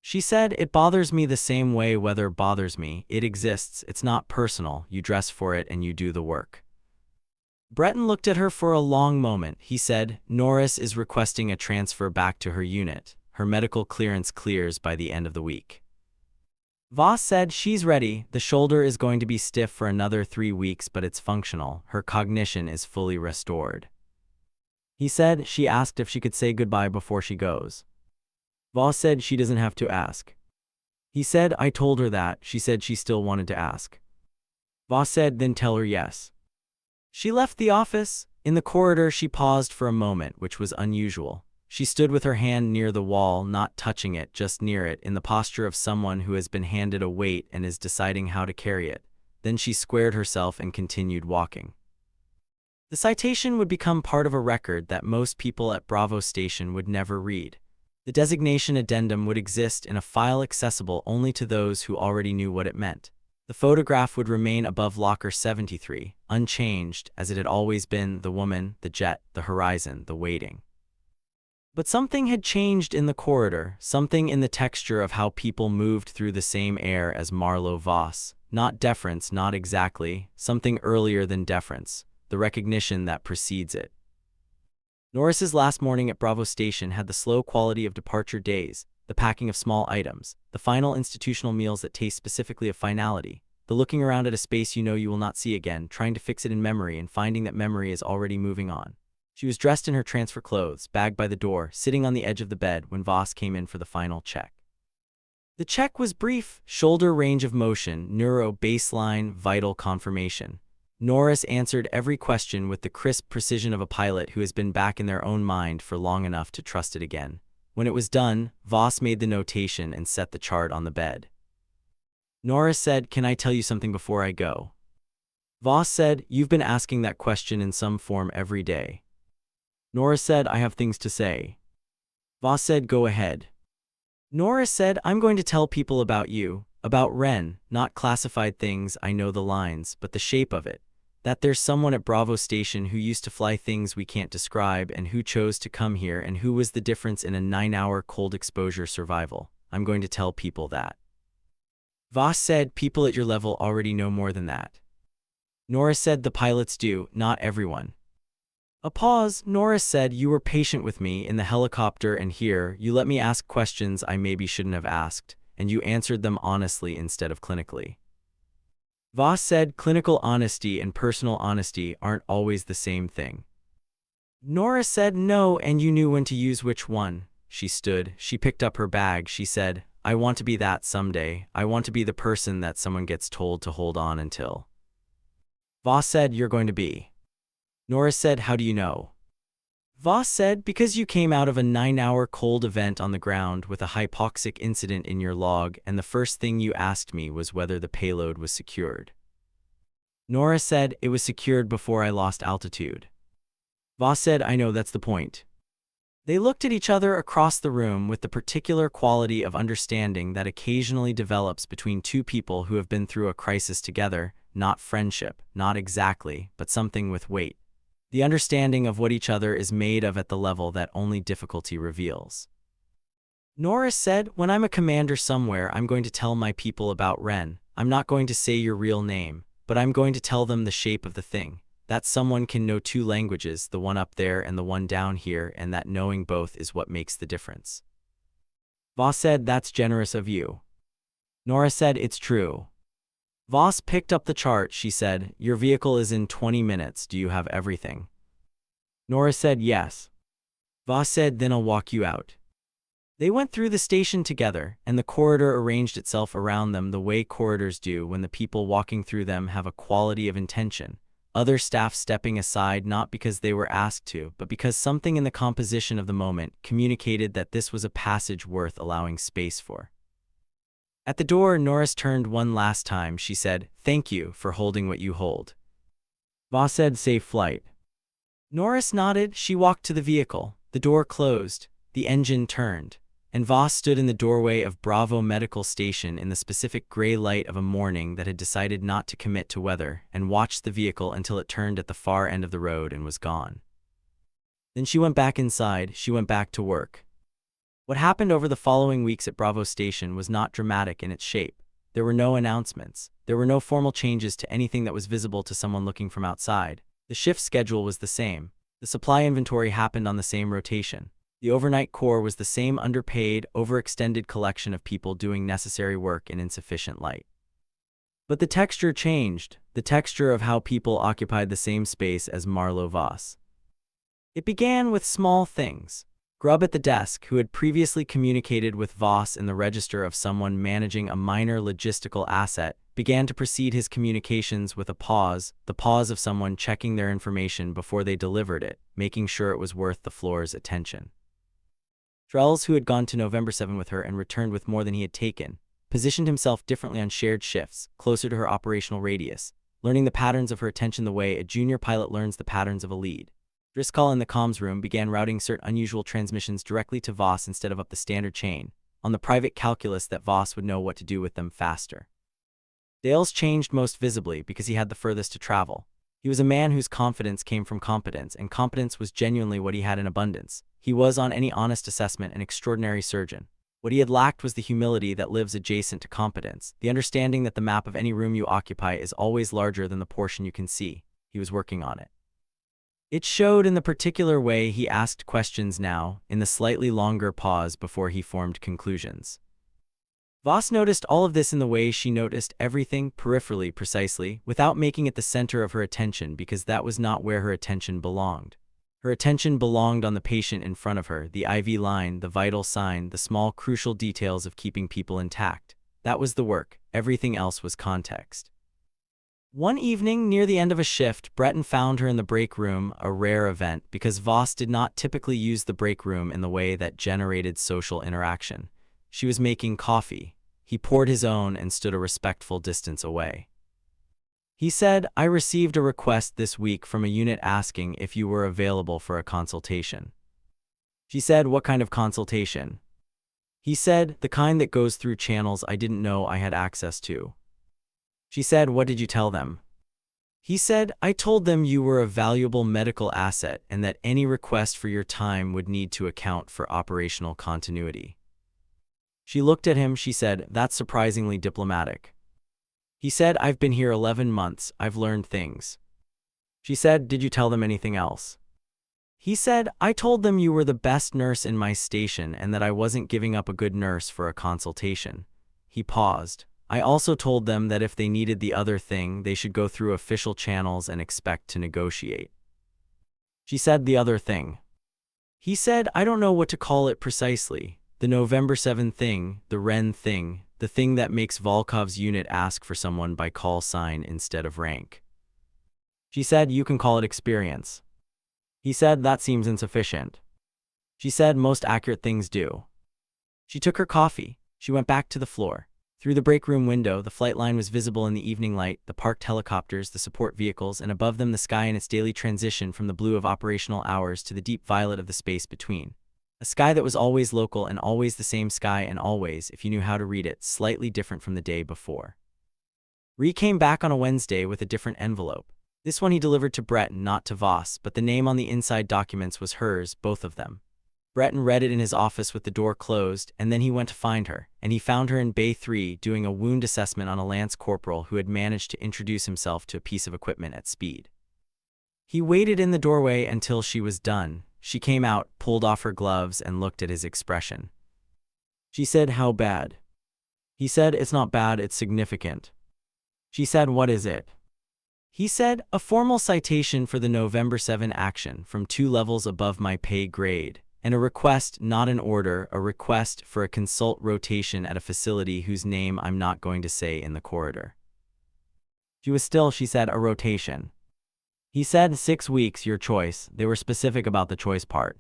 She said, it bothers me the same way weather bothers me. It exists, it's not personal, you dress for it and you do the work. Breton looked at her for a long moment. He said, Norris is requesting a transfer back to her unit. Her medical clearance clears by the end of the week. Voss said, she's ready. The shoulder is going to be stiff for another 3 weeks, but it's functional. Her cognition is fully restored. He said, she asked if she could say goodbye before she goes. Voss said she doesn't have to ask. He said, I told her that. She said she still wanted to ask. Voss said, then tell her yes. She left the office. In the corridor, she paused for a moment, which was unusual. She stood with her hand near the wall, not touching it, just near it, in the posture of someone who has been handed a weight and is deciding how to carry it. Then she squared herself and continued walking. The citation would become part of a record that most people at Bravo Station would never read. The designation addendum would exist in a file accessible only to those who already knew what it meant. The photograph would remain above locker 73, unchanged, as it had always been, the woman, the jet, the horizon, the waiting. But something had changed in the corridor, something in the texture of how people moved through the same air as Marlowe Voss. Not deference, not exactly, something earlier than deference, the recognition that precedes it. Norris's last morning at Bravo Station had the slow quality of departure days. the packing of small items, the final institutional meals that taste specifically of finality, the looking around at a space you know you will not see again, trying to fix it in memory and finding that memory is already moving on. She was dressed in her transfer clothes, bagged by the door, sitting on the edge of the bed when Voss came in for the final check. The check was brief: shoulder range of motion, neuro baseline, vital confirmation. Norris answered every question with the crisp precision of a pilot who has been back in their own mind for long enough to trust it again. When it was done, Voss made the notation and set the chart on the bed. Norris said, "Can I tell you something before I go?" Voss said, "You've been asking that question in some form every day." Norris said, "I have things to say." Voss said, "Go ahead." Norris said, "I'm going to tell people about you, about Ren, not classified things, I know the lines, but the shape of it. That there's someone at Bravo Station who used to fly things we can't describe and who chose to come here and who was the difference in a 9-hour cold exposure survival. I'm going to tell people that." Voss said, "People at your level already know more than that." Norris said, "The pilots do, not everyone." A pause. Norris said, "You were patient with me in the helicopter and here, you let me ask questions I maybe shouldn't have asked, and you answered them honestly instead of clinically." Voss said, "Clinical honesty and personal honesty aren't always the same thing." Norris said, "No, and you knew when to use which one." She stood, she picked up her bag, she said, "I want to be that someday. I want to be the person that someone gets told to hold on until." Voss said, "You're going to be." Norris said, "How do you know?" Voss said, "Because you came out of a 9-hour cold event on the ground with a hypoxic incident in your log, and the first thing you asked me was whether the payload was secured." Norris said, "It was secured before I lost altitude." Voss said, "I know, that's the point." They looked at each other across the room with the particular quality of understanding that occasionally develops between two people who have been through a crisis together, not friendship, not exactly, but something with weight. The understanding of what each other is made of at the level that only difficulty reveals. Norris said, "When I'm a commander somewhere, I'm going to tell my people about Ren. I'm not going to say your real name, but I'm going to tell them the shape of the thing. That someone can know 2 languages, the one up there and the one down here, and that knowing both is what makes the difference." Voss said, "That's generous of you." Norris said, "It's true." Voss picked up the chart. She said, "Your vehicle is in 20 minutes. Do you have everything?" Norris said, "Yes." Voss said, "Then I'll walk you out." They went through the station together, and the corridor arranged itself around them the way corridors do when the people walking through them have a quality of intention. Other staff stepping aside not because they were asked to, but because something in the composition of the moment communicated that this was a passage worth allowing space for. At the door, Norris turned one last time. She said, "Thank you for holding what you hold." Voss said, "Safe flight." Norris nodded. She walked to the vehicle. The door closed. The engine turned. And Voss stood in the doorway of Bravo Medical Station in the specific gray light of a morning that had decided not to commit to weather, and watched the vehicle until it turned at the far end of the road and was gone. Then she went back inside. She went back to work. What happened over the following weeks at Bravo Station was not dramatic in its shape. There were no announcements. There were no formal changes to anything that was visible to someone looking from outside. The shift schedule was the same. The supply inventory happened on the same rotation. The overnight core was the same underpaid, overextended collection of people doing necessary work in insufficient light. But the texture changed, the texture of how people occupied the same space as Marlowe Voss. It began with small things. Grubb at the desk, who had previously communicated with Voss in the register of someone managing a minor logistical asset, began to precede his communications with a pause, the pause of someone checking their information before they delivered it, making sure it was worth the floor's attention. Trells, who had gone to November 7 with her and returned with more than he had taken, positioned himself differently on shared shifts, closer to her operational radius, learning the patterns of her attention the way a junior pilot learns the patterns of a lead. Driscoll in the comms room began routing certain unusual transmissions directly to Voss instead of up the standard chain, on the private calculus that Voss would know what to do with them faster. Dale's changed most visibly because he had the furthest to travel. He was a man whose confidence came from competence, and competence was genuinely what he had in abundance. He was, on any honest assessment, an extraordinary surgeon. What he had lacked was the humility that lives adjacent to competence, the understanding that the map of any room you occupy is always larger than the portion you can see. He was working on it. It showed in the particular way he asked questions now, in the slightly longer pause before he formed conclusions. Voss noticed all of this in the way she noticed everything peripherally precisely, without making it the center of her attention because that was not where her attention belonged. Her attention belonged on the patient in front of her, the IV line, the vital sign, the small crucial details of keeping people intact. That was the work, everything else was context. One evening, near the end of a shift, Breton found her in the break room, a rare event because Voss did not typically use the break room in the way that generated social interaction. She was making coffee. He poured his own and stood a respectful distance away. He said, "I received a request this week from a unit asking if you were available for a consultation." She said, "What kind of consultation?" He said, "The kind that goes through channels I didn't know I had access to." She said, "What did you tell them?" He said, "I told them you were a valuable medical asset and that any request for your time would need to account for operational continuity." She looked at him, she said, "That's surprisingly diplomatic." He said, "I've been here 11 months, I've learned things." She said, "Did you tell them anything else?" He said, "I told them you were the best nurse in my station and that I wasn't giving up a good nurse for a consultation." He paused. "I also told them that if they needed the other thing, they should go through official channels and expect to negotiate." She said, "The other thing." He said, "I don't know what to call it precisely. The November 7 thing, the Wren thing, the thing that makes Volkov's unit ask for someone by call sign instead of rank." She said, "You can call it experience." He said, "That seems insufficient." She said, "Most accurate things do." She took her coffee. She went back to the floor. Through the break room window, the flight line was visible in the evening light, the parked helicopters, the support vehicles, and above them the sky in its daily transition from the blue of operational hours to the deep violet of the space between. A sky that was always local and always the same sky and always, if you knew how to read it, slightly different from the day before. Ree came back on a Wednesday with a different envelope. This one he delivered to Breton, not to Voss, but the name on the inside documents was hers, both of them. Breton read it in his office with the door closed, and then he went to find her, and he found her in Bay 3 doing a wound assessment on a lance corporal who had managed to introduce himself to a piece of equipment at speed. He waited in the doorway until she was done. She came out, pulled off her gloves, and looked at his expression. She said, "How bad?" He said, "It's not bad, it's significant." She said, "What is it?" He said, "A formal citation for the November 7 action from 2 levels above my pay grade, and a request, not an order, a request for a consult rotation at a facility whose name I'm not going to say in the corridor." She was still, she said, "A rotation." He said, 6 weeks, your choice. They were specific about the choice part.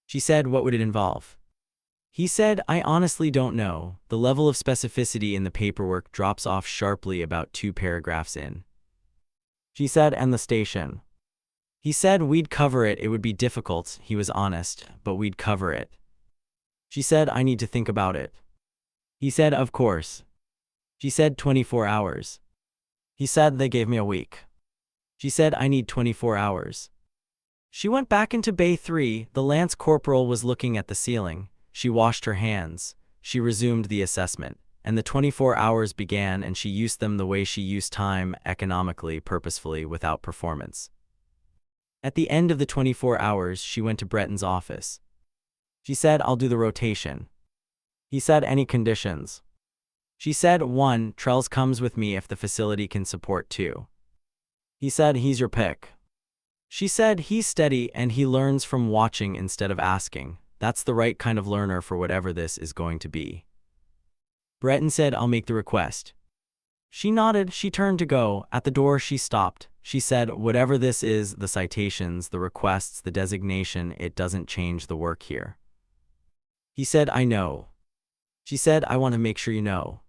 She said, "What would it involve?" He said, "I honestly don't know. The level of specificity in the paperwork drops off sharply about 2 paragraphs in." She said, "And the station?" He said, "We'd cover it. It would be difficult," he was honest, "but we'd cover it." She said, "I need to think about it." He said, "Of course." She said, 24 hours. He said, "They gave me a week." She said, "I need 24 hours. She went back into Bay 3. The lance corporal was looking at the ceiling. She washed her hands. She resumed the assessment, and the 24 hours began, and she used them the way she used time, economically, purposefully, without performance. At the end of the 24 hours, she went to Breton's office. She said, "I'll do the rotation." He said, "Any conditions?" She said, 1, Trells comes with me if the facility can support 2. He said, "He's your pick." She said, "He's steady and he learns from watching instead of asking. That's the right kind of learner for whatever this is going to be." Breton said, "I'll make the request." She nodded. She turned to go. At the door she stopped. She said, "Whatever this is, the citations, the requests, the designation, it doesn't change the work here." He said, "I know." She said, "I want to make sure you know."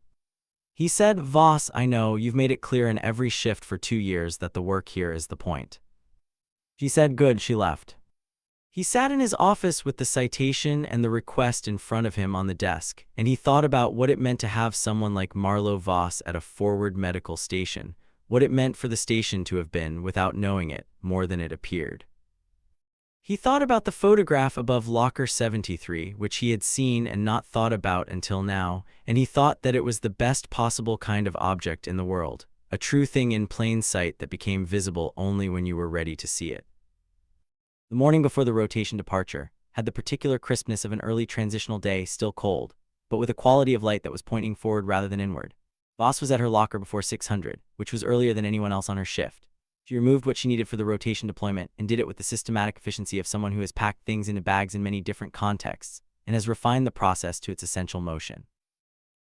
He said, "Voss, I know, you've made it clear in every shift for 2 years that the work here is the point." She said, "Good." She left. He sat in his office with the citation and the request in front of him on the desk, and he thought about what it meant to have someone like Marlowe Voss at a forward medical station, what it meant for the station to have been, without knowing it, more than it appeared. He thought about the photograph above locker 73, which he had seen and not thought about until now, and he thought that it was the best possible kind of object in the world, a true thing in plain sight that became visible only when you were ready to see it. The morning before the rotation departure had the particular crispness of an early transitional day, still cold, but with a quality of light that was pointing forward rather than inward. Voss was at her locker before 600, which was earlier than anyone else on her shift. She removed what she needed for the rotation deployment and did it with the systematic efficiency of someone who has packed things into bags in many different contexts and has refined the process to its essential motion.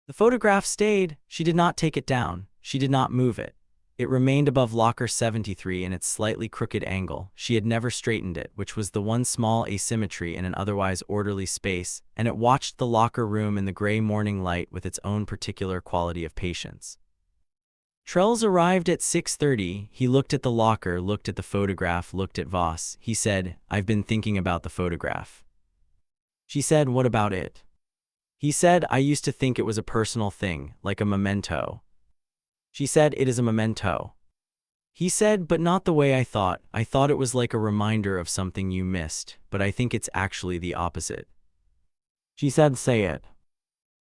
The photograph stayed. She did not take it down. She did not move it. It remained above locker 73 in its slightly crooked angle. She had never straightened it, which was the one small asymmetry in an otherwise orderly space, and it watched the locker room in the gray morning light with its own particular quality of patience. Trells arrived at 6:30. He looked at the locker, looked at the photograph, looked at Voss. He said, "I've been thinking about the photograph." She said, "What about it?" He said, "I used to think it was a personal thing, like a memento." She said, "It is a memento." He said, "But not the way I thought. I thought it was like a reminder of something you missed, but I think it's actually the opposite." She said, "Say it."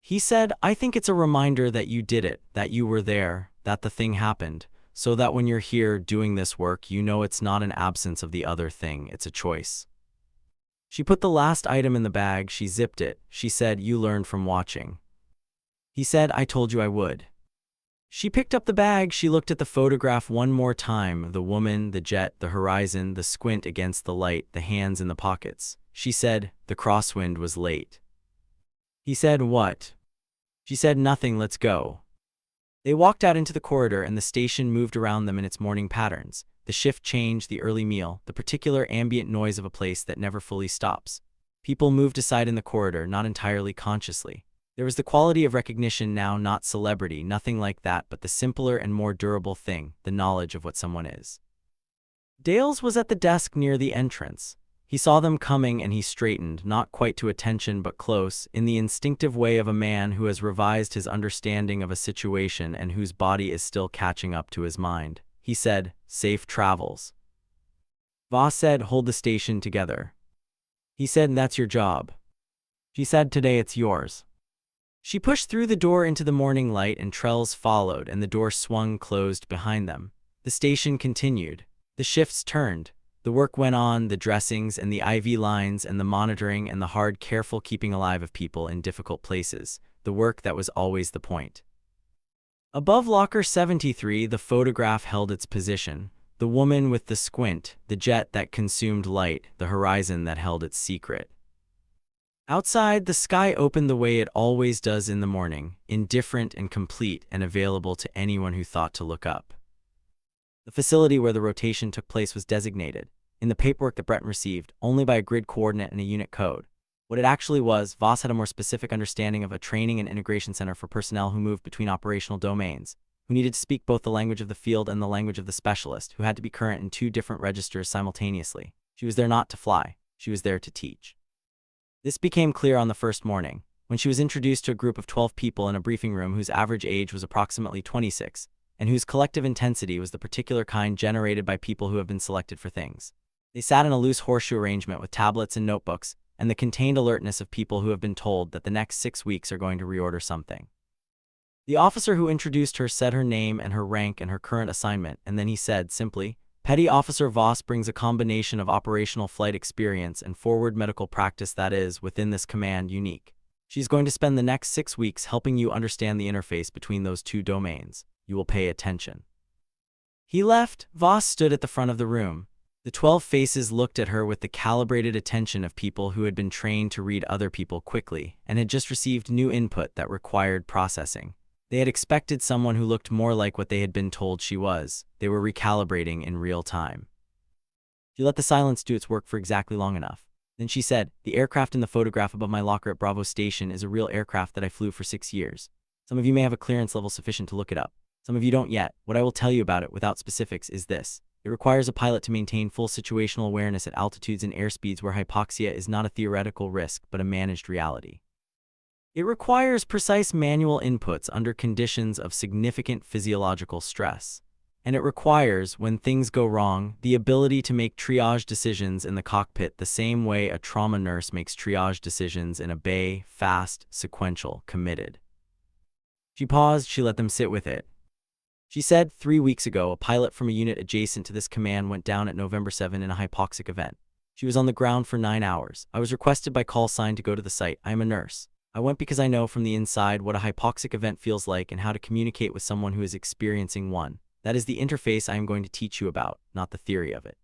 He said, "I think it's a reminder that you did it, that you were there, that the thing happened, so that when you're here doing this work, you know it's not an absence of the other thing, it's a choice." She put the last item in the bag, she zipped it. She said, "You learned from watching." He said, "I told you I would." She picked up the bag, she looked at the photograph one more time, the woman, the jet, the horizon, the squint against the light, the hands in the pockets. She said, "The crosswind was late." He said, "What?" She said, "Nothing, let's go." They walked out into the corridor and the station moved around them in its morning patterns. The shift change, the early meal, the particular ambient noise of a place that never fully stops. People moved aside in the corridor, not entirely consciously. There was the quality of recognition now, not celebrity, nothing like that, but the simpler and more durable thing, the knowledge of what someone is. Dales was at the desk near the entrance. He saw them coming and he straightened, not quite to attention but close, in the instinctive way of a man who has revised his understanding of a situation and whose body is still catching up to his mind. He said, "Safe travels." Voss said, "Hold the station together." He said, "That's your job." She said, "Today it's yours." She pushed through the door into the morning light and Trells followed and the door swung closed behind them. The station continued. The shifts turned. The work went on, the dressings and the IV lines and the monitoring and the hard, careful keeping alive of people in difficult places, the work that was always the point. Above locker 73, the photograph held its position. The woman with the squint, the jet that consumed light, the horizon that held its secret. Outside, the sky opened the way it always does in the morning, indifferent and complete and available to anyone who thought to look up. The facility where the rotation took place was designated, in the paperwork that Breton received, only by a grid coordinate and a unit code. What it actually was, Voss had a more specific understanding of a training and integration center for personnel who moved between operational domains, who needed to speak both the language of the field and the language of the specialist, who had to be current in 2 different registers simultaneously. She was there not to fly, she was there to teach. This became clear on the first morning, when she was introduced to a group of 12 people in a briefing room whose average age was approximately 26, and whose collective intensity was the particular kind generated by people who have been selected for things. They sat in a loose horseshoe arrangement with tablets and notebooks, and the contained alertness of people who have been told that the next 6 weeks are going to reorder something. The officer who introduced her said her name and her rank and her current assignment, and then he said, simply, "Petty Officer Voss brings a combination of operational flight experience and forward medical practice that is, within this command, unique. She's going to spend the next 6 weeks helping you understand the interface between those 2 domains. You will pay attention." He left. Voss stood at the front of the room. The 12 faces looked at her with the calibrated attention of people who had been trained to read other people quickly and had just received new input that required processing. They had expected someone who looked more like what they had been told she was. They were recalibrating in real time. She let the silence do its work for exactly long enough. Then she said, "The aircraft in the photograph above my locker at Bravo Station is a real aircraft that I flew for 6 years. Some of you may have a clearance level sufficient to look it up. Some of you don't yet. What I will tell you about it without specifics is this. It requires a pilot to maintain full situational awareness at altitudes and airspeeds where hypoxia is not a theoretical risk but a managed reality. It requires precise manual inputs under conditions of significant physiological stress. And it requires, when things go wrong, the ability to make triage decisions in the cockpit the same way a trauma nurse makes triage decisions in a bay, fast, sequential, committed." She paused, she let them sit with it. She said, 3 weeks ago, a pilot from a unit adjacent to this command went down at November 7 in a hypoxic event. She was on the ground for 9 hours. I was requested by call sign to go to the site. I am a nurse. I went because I know from the inside what a hypoxic event feels like and how to communicate with someone who is experiencing one. That is the interface I am going to teach you about, not the theory of it.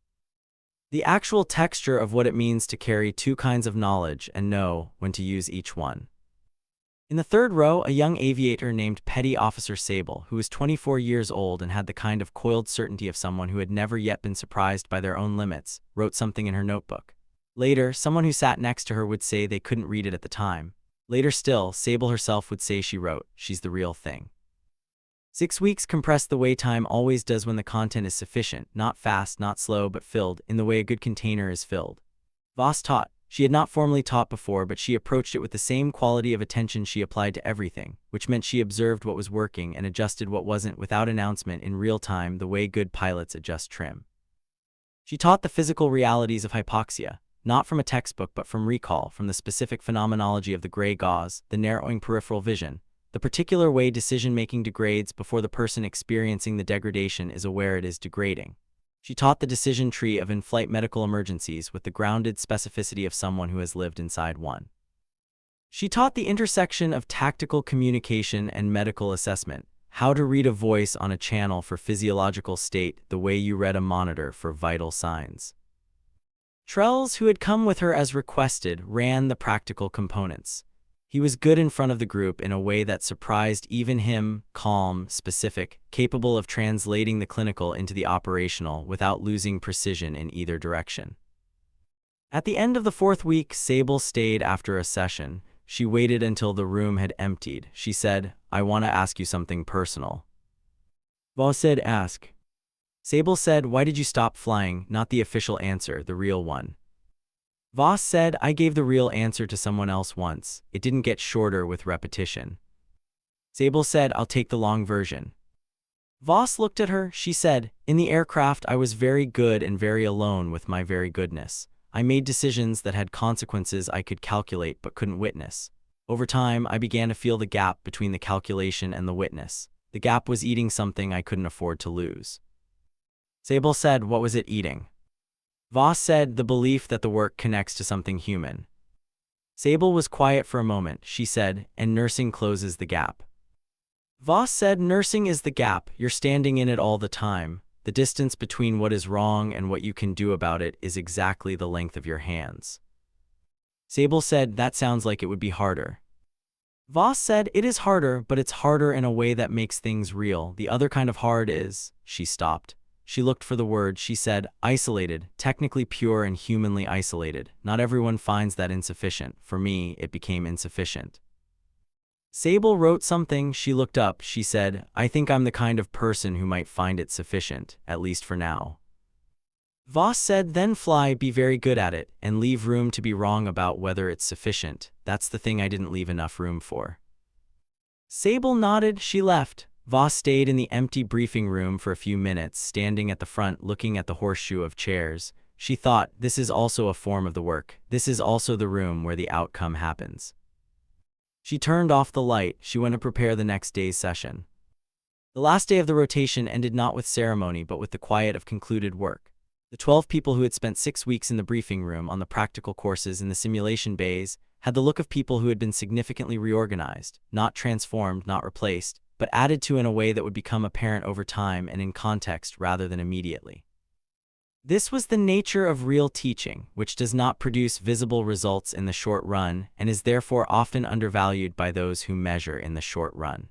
The actual texture of what it means to carry two kinds of knowledge and know when to use each one. In the third row, a young aviator named Petty Officer Sable, who was 24 years old and had the kind of coiled certainty of someone who had never yet been surprised by their own limits, wrote something in her notebook. Later, someone who sat next to her would say they couldn't read it at the time. Later still, Sable herself would say she wrote, "She's the real thing." 6 weeks compressed the way time always does when the content is sufficient, not fast, not slow, but filled, in the way a good container is filled. Voss taught. She had not formally taught before, but she approached it with the same quality of attention she applied to everything, which meant she observed what was working and adjusted what wasn't without announcement in real time, the way good pilots adjust trim. She taught the physical realities of hypoxia, not from a textbook but from recall, from the specific phenomenology of the gray gauze, the narrowing peripheral vision, the particular way decision-making degrades before the person experiencing the degradation is aware it is degrading. She taught the decision tree of in-flight medical emergencies with the grounded specificity of someone who has lived inside one. She taught the intersection of tactical communication and medical assessment, how to read a voice on a channel for physiological state the way you read a monitor for vital signs. Trells, who had come with her as requested, ran the practical components. He was good in front of the group in a way that surprised even him, calm, specific, capable of translating the clinical into the operational without losing precision in either direction. At the end of the 4th week, Sable stayed after a session. She waited until the room had emptied. She said, "I want to ask you something personal." Voss said, "Ask." Sable said, "Why did you stop flying?" Not the official answer, the real one. Voss said, "I gave the real answer to someone else once. It didn't get shorter with repetition." Sable said, "I'll take the long version." Voss looked at her. She said, "In the aircraft I was very good and very alone with my very goodness. I made decisions that had consequences I could calculate but couldn't witness. Over time, I began to feel the gap between the calculation and the witness. The gap was eating something I couldn't afford to lose." Sable said, "What was it eating?" Voss said, "The belief that the work connects to something human." Sable was quiet for a moment. She said, "And nursing closes the gap." Voss said, "Nursing is the gap. You're standing in it all the time. The distance between what is wrong and what you can do about it is exactly the length of your hands." Sable said, "That sounds like it would be harder." Voss said, "It is harder, but it's harder in a way that makes things real. The other kind of hard is—" She stopped. She looked for the word. She said, "Isolated, technically pure and humanly isolated. Not everyone finds that insufficient. For me, it became insufficient." Sable wrote something. She looked up. She said, "I think I'm the kind of person who might find it sufficient, at least for now." Voss said, "Then fly, be very good at it, and leave room to be wrong about whether it's sufficient. That's the thing I didn't leave enough room for." Sable nodded. She left. Voss stayed in the empty briefing room for a few minutes, standing at the front looking at the horseshoe of chairs. She thought, this is also a form of the work. This is also the room where the outcome happens. She turned off the light. She went to prepare the next day's session. The last day of the rotation ended not with ceremony but with the quiet of concluded work. The 12 people who had spent 6 weeks in the briefing room on the practical courses in the simulation bays had the look of people who had been significantly reorganized, not transformed, not replaced, but added to in a way that would become apparent over time and in context rather than immediately. This was the nature of real teaching, which does not produce visible results in the short run and is therefore often undervalued by those who measure in the short run.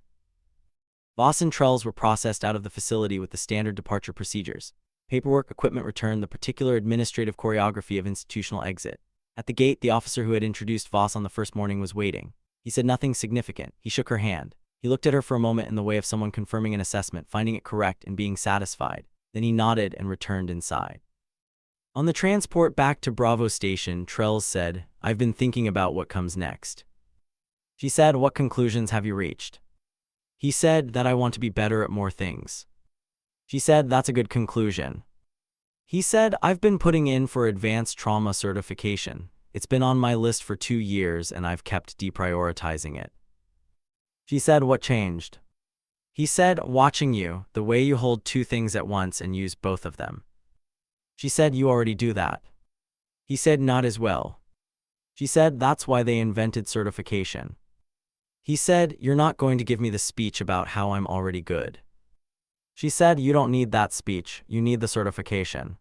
Voss and Trells were processed out of the facility with the standard departure procedures. Paperwork, equipment return, the particular administrative choreography of institutional exit. At the gate, the officer who had introduced Voss on the first morning was waiting. He said nothing significant. He shook her hand. He looked at her for a moment in the way of someone confirming an assessment, finding it correct and being satisfied. Then he nodded and returned inside. On the transport back to Bravo Station, Trells said, "I've been thinking about what comes next." She said, "What conclusions have you reached?" He said, "That I want to be better at more things." She said, "That's a good conclusion." He said, "I've been putting in for advanced trauma certification. It's been on my list for 2 years and I've kept deprioritizing it." She said, "What changed?" He said, "Watching you, the way you hold 2 things at once and use both of them." She said, "You already do that." He said, not as well. She said, that's why they invented certification. He said, you're not going to give me the speech about how I'm already good. She said, you don't need that speech, you need the certification.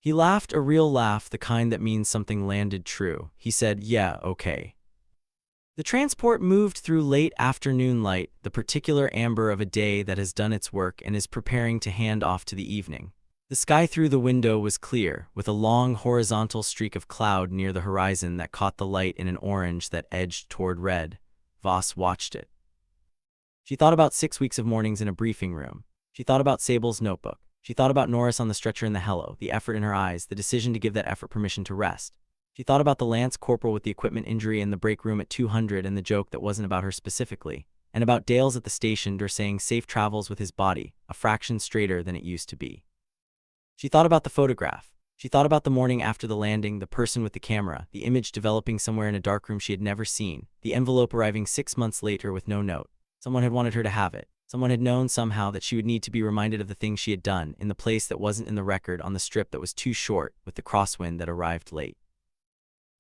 He laughed a real laugh, the kind that means something landed true. He said, yeah, okay. The transport moved through late afternoon light, the particular amber of a day that has done its work and is preparing to hand off to the evening. The sky through the window was clear, with a long horizontal streak of cloud near the horizon that caught the light in an orange that edged toward red. Voss watched it. She thought about 6 weeks of mornings in a briefing room. She thought about Sable's notebook. She thought about Norris on the stretcher in the hello, the effort in her eyes, the decision to give that effort permission to rest. She thought about the Lance Corporal with the equipment injury in the break room at 200 and the joke that wasn't about her specifically, and about Dales at the station saying safe travels with his body, a fraction straighter than it used to be. She thought about the photograph. She thought about the morning after the landing, the person with the camera, the image developing somewhere in a darkroom she had never seen, the envelope arriving 6 months later with no note. Someone had wanted her to have it. Someone had known somehow that she would need to be reminded of the things she had done, in the place that wasn't in the record, on the strip that was too short, with the crosswind that arrived late.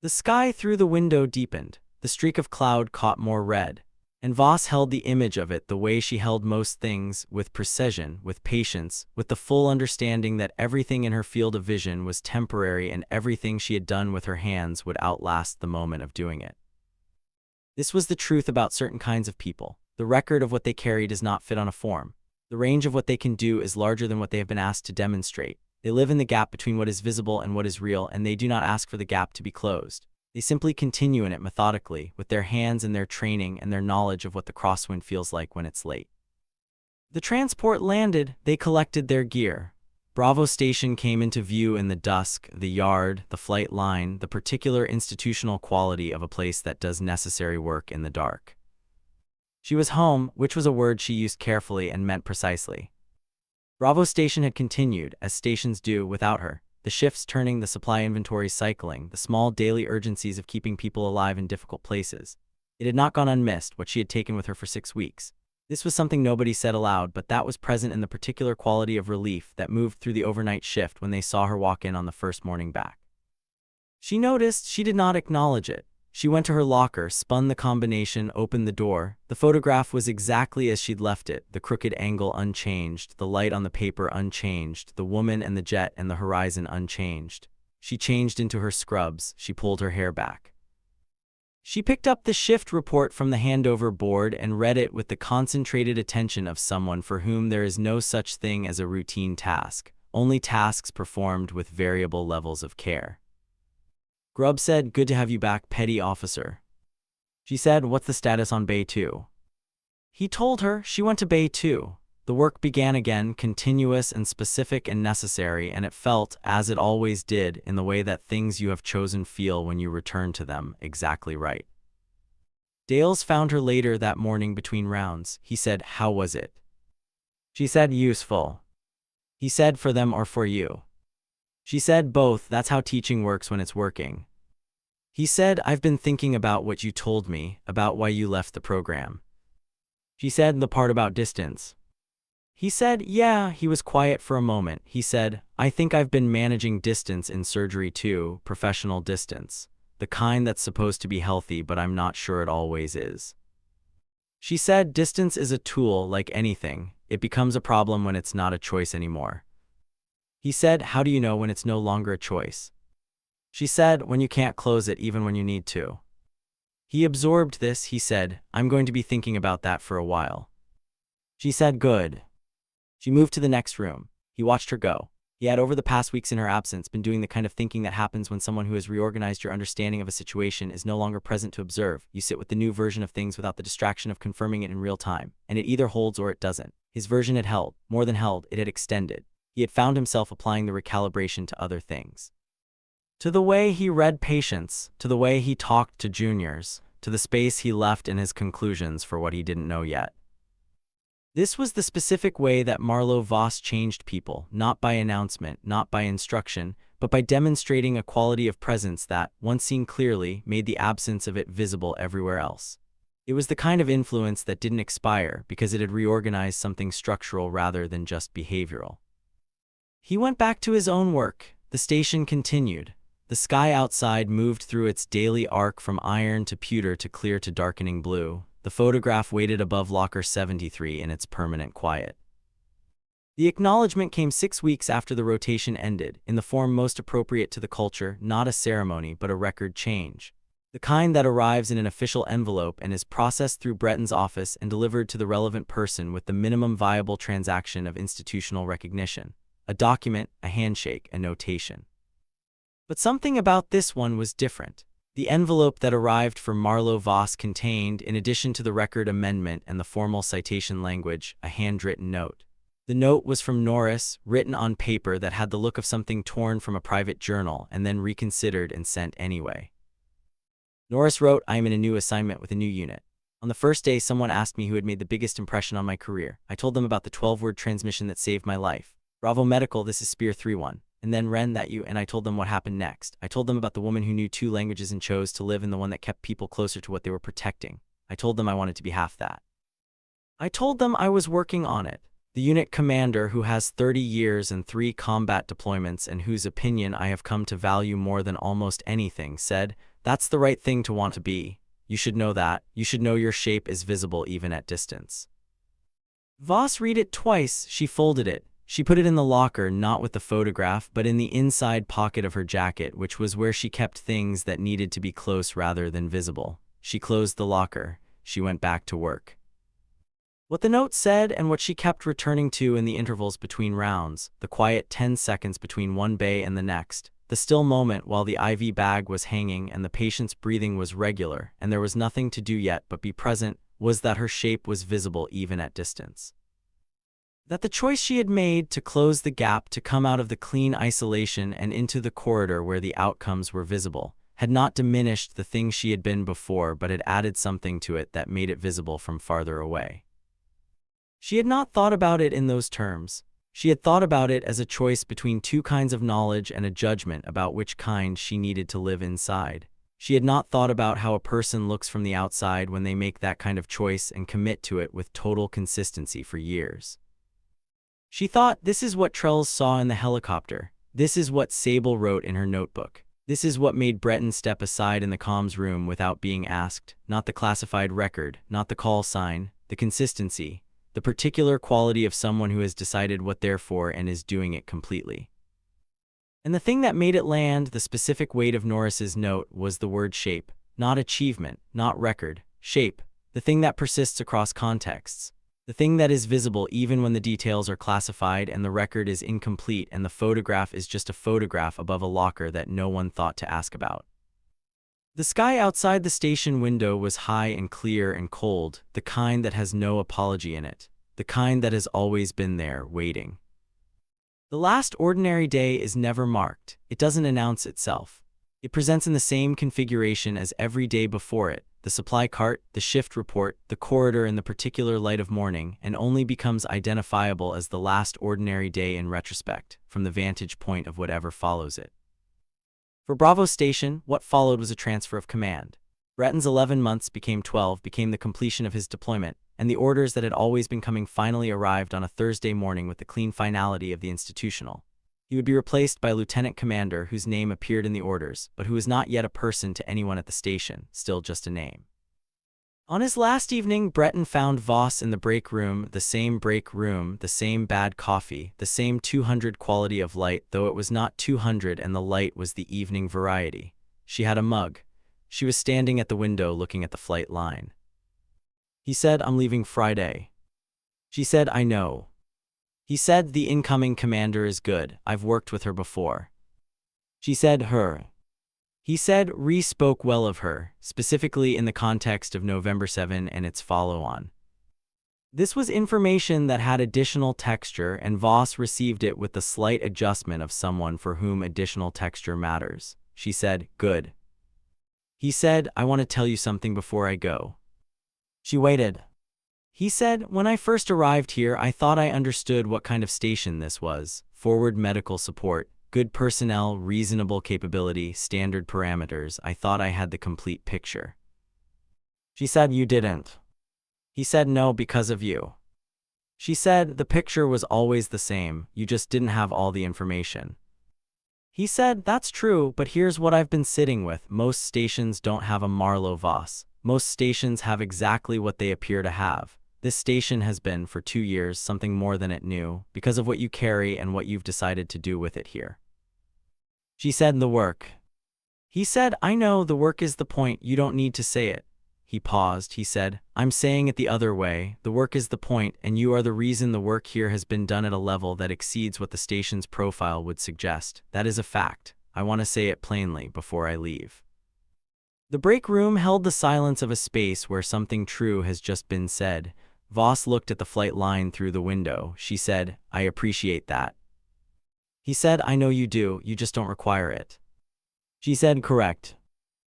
The sky through the window deepened. The streak of cloud caught more red. And Voss held the image of it the way she held most things, with precision, with patience, with the full understanding that everything in her field of vision was temporary and everything she had done with her hands would outlast the moment of doing it. This was the truth about certain kinds of people. The record of what they carry does not fit on a form. The range of what they can do is larger than what they have been asked to demonstrate. They live in the gap between what is visible and what is real, and they do not ask for the gap to be closed. They simply continue in it methodically, with their hands and their training and their knowledge of what the crosswind feels like when it's late. The transport landed. They collected their gear. Bravo Station came into view in the dusk, the yard, the flight line, the particular institutional quality of a place that does necessary work in the dark. She was home, which was a word she used carefully and meant precisely. Bravo Station had continued, as stations do, without her. The shifts turning, the supply inventories cycling, the small daily urgencies of keeping people alive in difficult places. It had not gone unmissed, what she had taken with her for 6 weeks. This was something nobody said aloud, but that was present in the particular quality of relief that moved through the overnight shift when they saw her walk in on the first morning back. She noticed, she did not acknowledge it. She went to her locker, spun the combination, opened the door. The photograph was exactly as she'd left it, the crooked angle unchanged, the light on the paper unchanged, the woman and the jet and the horizon unchanged. She changed into her scrubs, she pulled her hair back. She picked up the shift report from the handover board and read it with the concentrated attention of someone for whom there is no such thing as a routine task, only tasks performed with variable levels of care. Grubb said, good to have you back, petty officer. She said, what's the status on Bay 2? He told her. She went to Bay 2. The work began again, continuous and specific and necessary, and it felt, as it always did, in the way that things you have chosen feel when you return to them, exactly right. Dales found her later that morning between rounds. He said, how was it? She said, useful. He said, for them or for you? She said, both. That's how teaching works when it's working. He said, I've been thinking about what you told me, about why you left the program. She said, the part about distance. He said, yeah. He was quiet for a moment. He said, I think I've been managing distance in surgery too, professional distance. The kind that's supposed to be healthy, but I'm not sure it always is. She said, distance is a tool like anything. It becomes a problem when it's not a choice anymore. He said, how do you know when it's no longer a choice? She said, when you can't close it even when you need to. He absorbed this. He said, I'm going to be thinking about that for a while. She said, good. She moved to the next room. He watched her go. He had, over the past weeks in her absence, been doing the kind of thinking that happens when someone who has reorganized your understanding of a situation is no longer present to observe. You sit with the new version of things without the distraction of confirming it in real time, and it either holds or it doesn't. His version had held. More than held, it had extended. He had found himself applying the recalibration to other things. To the way he read patients, to the way he talked to juniors, to the space he left in his conclusions for what he didn't know yet. This was the specific way that Marlowe Voss changed people, not by announcement, not by instruction, but by demonstrating a quality of presence that, once seen clearly, made the absence of it visible everywhere else. It was the kind of influence that didn't expire because it had reorganized something structural rather than just behavioral. He went back to his own work. The station continued. The sky outside moved through its daily arc from iron to pewter to clear to darkening blue. The photograph waited above locker 73 in its permanent quiet. The acknowledgement came 6 weeks after the rotation ended, in the form most appropriate to the culture, not a ceremony but a record change. The kind that arrives in an official envelope and is processed through Breton's office and delivered to the relevant person with the minimum viable transaction of institutional recognition. A document, a handshake, a notation. But something about this one was different. The envelope that arrived for Marlowe Voss contained, in addition to the record amendment and the formal citation language, a handwritten note. The note was from Norris, written on paper that had the look of something torn from a private journal and then reconsidered and sent anyway. Norris wrote, "I am in a new assignment with a new unit. On the first day, someone asked me who had made the biggest impression on my career. I told them about the 12-word transmission that saved my life. Bravo Medical, this is Spear 3-1. And then Ren, that you, and I told them what happened next. I told them about the woman who knew 2 languages and chose to live in the one that kept people closer to what they were protecting. I told them I wanted to be half that. I told them I was working on it." The unit commander, who has 30 years and 3 combat deployments and whose opinion I have come to value more than almost anything, said, "That's the right thing to want to be. You should know that. You should know your shape is visible even at distance." Voss read it twice. She folded it. She put it in the locker, not with the photograph, but in the inside pocket of her jacket, which was where she kept things that needed to be close rather than visible. She closed the locker. She went back to work. What the note said and what she kept returning to in the intervals between rounds, the quiet 10 seconds between one bay and the next, the still moment while the IV bag was hanging and the patient's breathing was regular and there was nothing to do yet but be present, was that her shape was visible even at distance. That the choice she had made to close the gap, to come out of the clean isolation and into the corridor where the outcomes were visible, had not diminished the thing she had been before but had added something to it that made it visible from farther away. She had not thought about it in those terms. She had thought about it as a choice between 2 kinds of knowledge and a judgment about which kind she needed to live inside. She had not thought about how a person looks from the outside when they make that kind of choice and commit to it with total consistency for years. She thought, this is what Trells saw in the helicopter. This is what Sable wrote in her notebook. This is what made Breton step aside in the comms room without being asked, not the classified record, not the call sign, the consistency, the particular quality of someone who has decided what they're for and is doing it completely. And the thing that made it land, the specific weight of Norris's note, was the word shape, not achievement, not record, shape, the thing that persists across contexts, the thing that is visible even when the details are classified and the record is incomplete and the photograph is just a photograph above a locker that no one thought to ask about. The sky outside the station window was high and clear and cold, the kind that has no apology in it, the kind that has always been there, waiting. The last ordinary day is never marked. It doesn't announce itself. It presents in the same configuration as every day before it, the supply cart, the shift report, the corridor in the particular light of morning, and only becomes identifiable as the last ordinary day in retrospect, from the vantage point of whatever follows it. For Bravo Station, what followed was a transfer of command. Breton's 11 months became 12, became the completion of his deployment, and the orders that had always been coming finally arrived on a Thursday morning with the clean finality of the institutional. He would be replaced by a lieutenant commander whose name appeared in the orders, but who was not yet a person to anyone at the station, still just a name. On his last evening, Breton found Voss in the break room, the same bad coffee, the same 200 quality of light, though it was not 200 and the light was the evening variety. She had a mug. She was standing at the window looking at the flight line. He said, "I'm leaving Friday." She said, "I know." He said, "The incoming commander is good. I've worked with her before." She said, "Her." He said, "Ree spoke well of her, specifically in the context of November 7 and its follow-on." This was information that had additional texture, and Voss received it with the slight adjustment of someone for whom additional texture matters. She said, "Good." He said, "I want to tell you something before I go." She waited. He said, "When I first arrived here, I thought I understood what kind of station this was. Forward medical support, good personnel, reasonable capability, standard parameters. I thought I had the complete picture." She said, "You didn't." He said, "No, because of you." She said, "The picture was always the same, you just didn't have all the information." He said, "That's true, but here's what I've been sitting with. Most stations don't have a Marlowe Voss. Most stations have exactly what they appear to have. This station has been, for 2 years, something more than it knew, because of what you carry and what you've decided to do with it here." She said, "The work." He said, "I know, the work is the point, you don't need to say it." He paused. He said, "I'm saying it the other way. The work is the point, and you are the reason the work here has been done at a level that exceeds what the station's profile would suggest. That is a fact. I want to say it plainly before I leave." The break room held the silence of a space where something true has just been said. Voss looked at the flight line through the window. She said, "I appreciate that." He said, "I know you do, you just don't require it." She said, "Correct."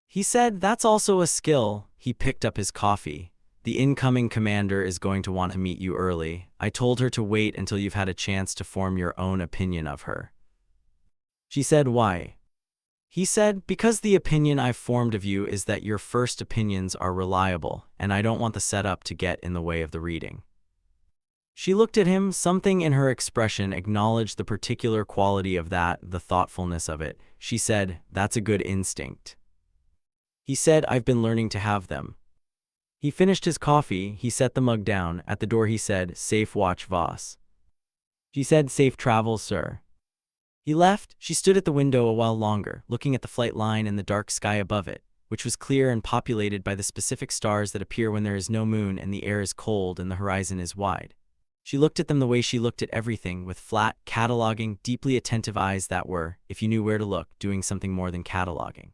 He said, "That's also a skill." He picked up his coffee. "The incoming commander is going to want to meet you early. I told her to wait until you've had a chance to form your own opinion of her." She said, "Why?" He said, "Because the opinion I've formed of you is that your first opinions are reliable, and I don't want the setup to get in the way of the reading." She looked at him. Something in her expression acknowledged the particular quality of that, the thoughtfulness of it. She said, "That's a good instinct." He said, "I've been learning to have them." He finished his coffee. He set the mug down. At the door he said, "Safe watch, Voss." She said, "Safe travels, sir." He left. She stood at the window a while longer, looking at the flight line and the dark sky above it, which was clear and populated by the specific stars that appear when there is no moon and the air is cold and the horizon is wide. She looked at them the way she looked at everything, with flat, cataloging, deeply attentive eyes that were, if you knew where to look, doing something more than cataloging.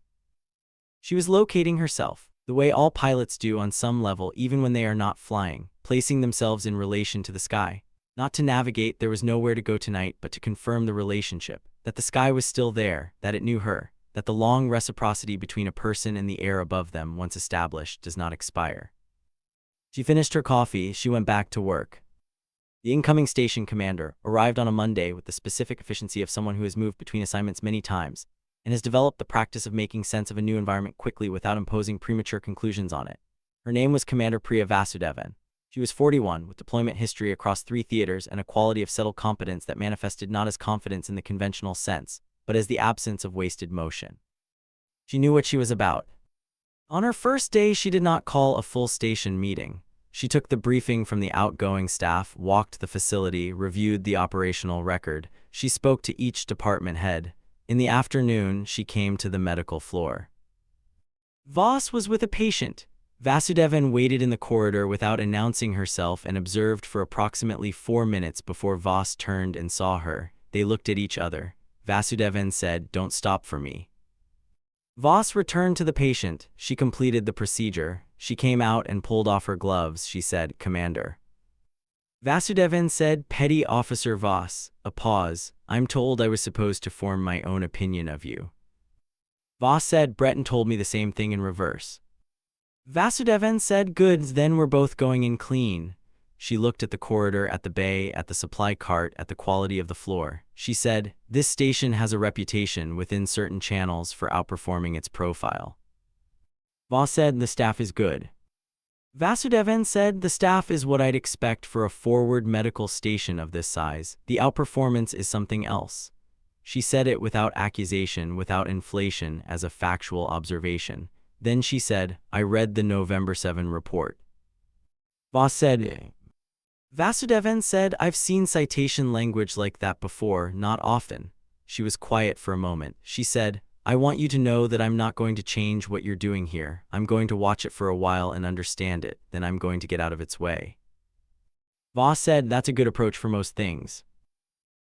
She was locating herself, the way all pilots do on some level even when they are not flying, placing themselves in relation to the sky. Not to navigate, there was nowhere to go tonight, but to confirm the relationship, that the sky was still there, that it knew her, that the long reciprocity between a person and the air above them, once established, does not expire. She finished her coffee. She went back to work. The incoming station commander arrived on a Monday with the specific efficiency of someone who has moved between assignments many times and has developed the practice of making sense of a new environment quickly without imposing premature conclusions on it. Her name was Commander Priya Vasudevan. She was 41, with deployment history across 3 theaters and a quality of settled competence that manifested not as confidence in the conventional sense, but as the absence of wasted motion. She knew what she was about. On her first day, she did not call a full station meeting. She took the briefing from the outgoing staff, walked the facility, reviewed the operational record. She spoke to each department head. In the afternoon, she came to the medical floor. Voss was with a patient. Vasudevan waited in the corridor without announcing herself and observed for approximately 4 minutes before Voss turned and saw her. They looked at each other. Vasudevan said, "Don't stop for me." Voss returned to the patient. She completed the procedure. She came out and pulled off her gloves. She said, "Commander." Vasudevan said, "Petty Officer Voss." A pause. "I'm told I was supposed to form my own opinion of you." Voss said, "Breton told me the same thing in reverse." Vasudevan said, "Good, then we're both going in clean." She looked at the corridor, at the bay, at the supply cart, at the quality of the floor. She said, "This station has a reputation within certain channels for outperforming its profile." Voss said, "The staff is good." Vasudevan said, "The staff is what I'd expect for a forward medical station of this size. The outperformance is something else." She said it without accusation, without inflation, as a factual observation. Then she said, "I read the November 7 report." Voss said, Vasudevan said, "I've seen citation language like that before, not often." She was quiet for a moment. She said, "I want you to know that I'm not going to change what you're doing here. I'm going to watch it for a while and understand it, then I'm going to get out of its way." Voss said, "That's a good approach for most things."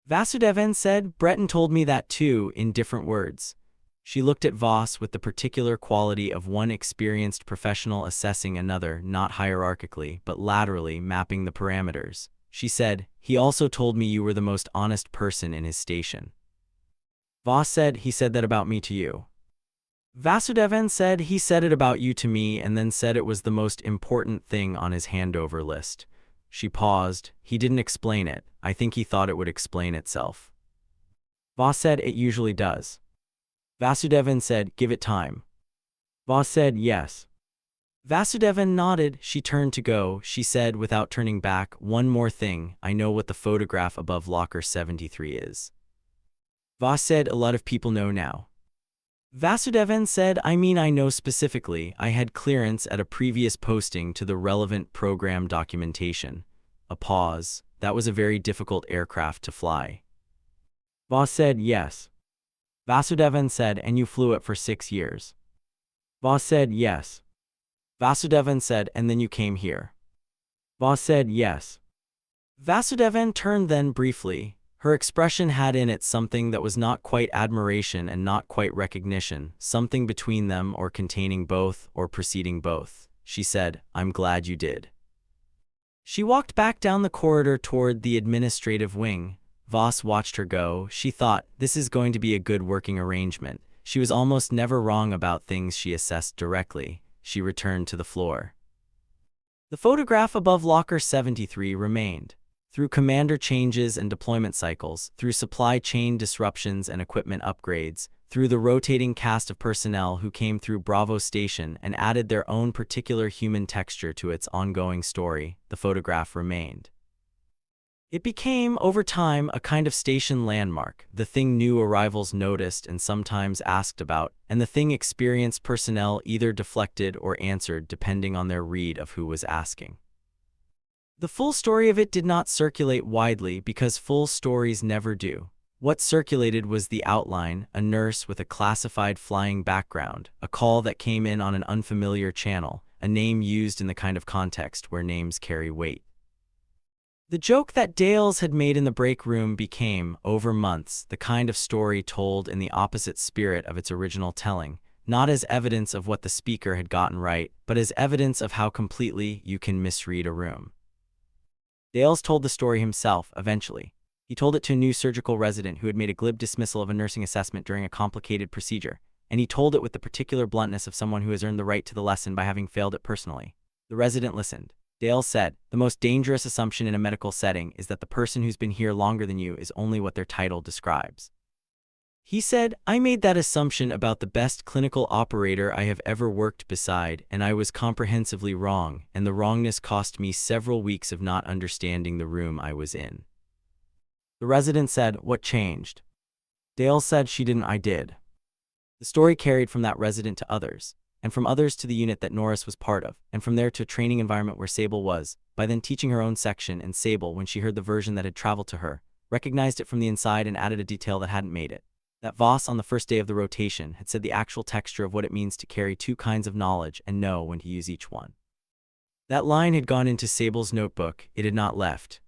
Vasudevan said, "Breton told me that too, in different words." She looked at Voss with the particular quality of one experienced professional assessing another, not hierarchically, but laterally, mapping the parameters. She said, "He also told me you were the most honest person in his station." Voss said, "He said that about me to you." Vasudevan said, "He said it about you to me and then said it was the most important thing on his handover list." She paused. "He didn't explain it. I think he thought it would explain itself." Voss said, "It usually does." Vasudevan said, "Give it time." Voss said, "Yes." Vasudevan nodded. She turned to go. She said, without turning back, "One more thing. I know what the photograph above locker 73 is." Voss said, "A lot of people know now." Vasudevan said, "I mean, I know specifically. I had clearance at a previous posting to the relevant program documentation." A pause. "That was a very difficult aircraft to fly." Voss said, "Yes." Vasudevan said, "And you flew it for 6 years?" Voss said, "Yes." Vasudevan said, "And then you came here?" Voss said, "Yes." Vasudevan turned then briefly. Her expression had in it something that was not quite admiration and not quite recognition, something between them or containing both or preceding both. She said, "I'm glad you did." She walked back down the corridor toward the administrative wing. Voss watched her go. She thought, this is going to be a good working arrangement. She was almost never wrong about things she assessed directly. She returned to the floor. The photograph above Locker 73 remained. Through commander changes and deployment cycles, through supply chain disruptions and equipment upgrades, through the rotating cast of personnel who came through Bravo Station and added their own particular human texture to its ongoing story, the photograph remained. It became, over time, a kind of station landmark, the thing new arrivals noticed and sometimes asked about, and the thing experienced personnel either deflected or answered depending on their read of who was asking. The full story of it did not circulate widely because full stories never do. What circulated was the outline, a nurse with a classified flying background, a call that came in on an unfamiliar channel, a name used in the kind of context where names carry weight. The joke that Dales had made in the break room became, over months, the kind of story told in the opposite spirit of its original telling, not as evidence of what the speaker had gotten right, but as evidence of how completely you can misread a room. Dales told the story himself, eventually. He told it to a new surgical resident who had made a glib dismissal of a nursing assessment during a complicated procedure, and he told it with the particular bluntness of someone who has earned the right to the lesson by having failed it personally. The resident listened. Dales said, "The most dangerous assumption in a medical setting is that the person who's been here longer than you is only what their title describes." He said, "I made that assumption about the best clinical operator I have ever worked beside, and I was comprehensively wrong, and the wrongness cost me several weeks of not understanding the room I was in." The resident said, "What changed?" Dale said, "She didn't, I did." The story carried from that resident to others, and from others to the unit that Norris was part of, and from there to a training environment where Sable was, by then teaching her own section, and Sable, when she heard the version that had traveled to her, recognized it from the inside and added a detail that hadn't made it. That Voss, on the first day of the rotation, had said the actual texture of what it means to carry two kinds of knowledge and know when to use each one. That line had gone into Sable's notebook, it had not left.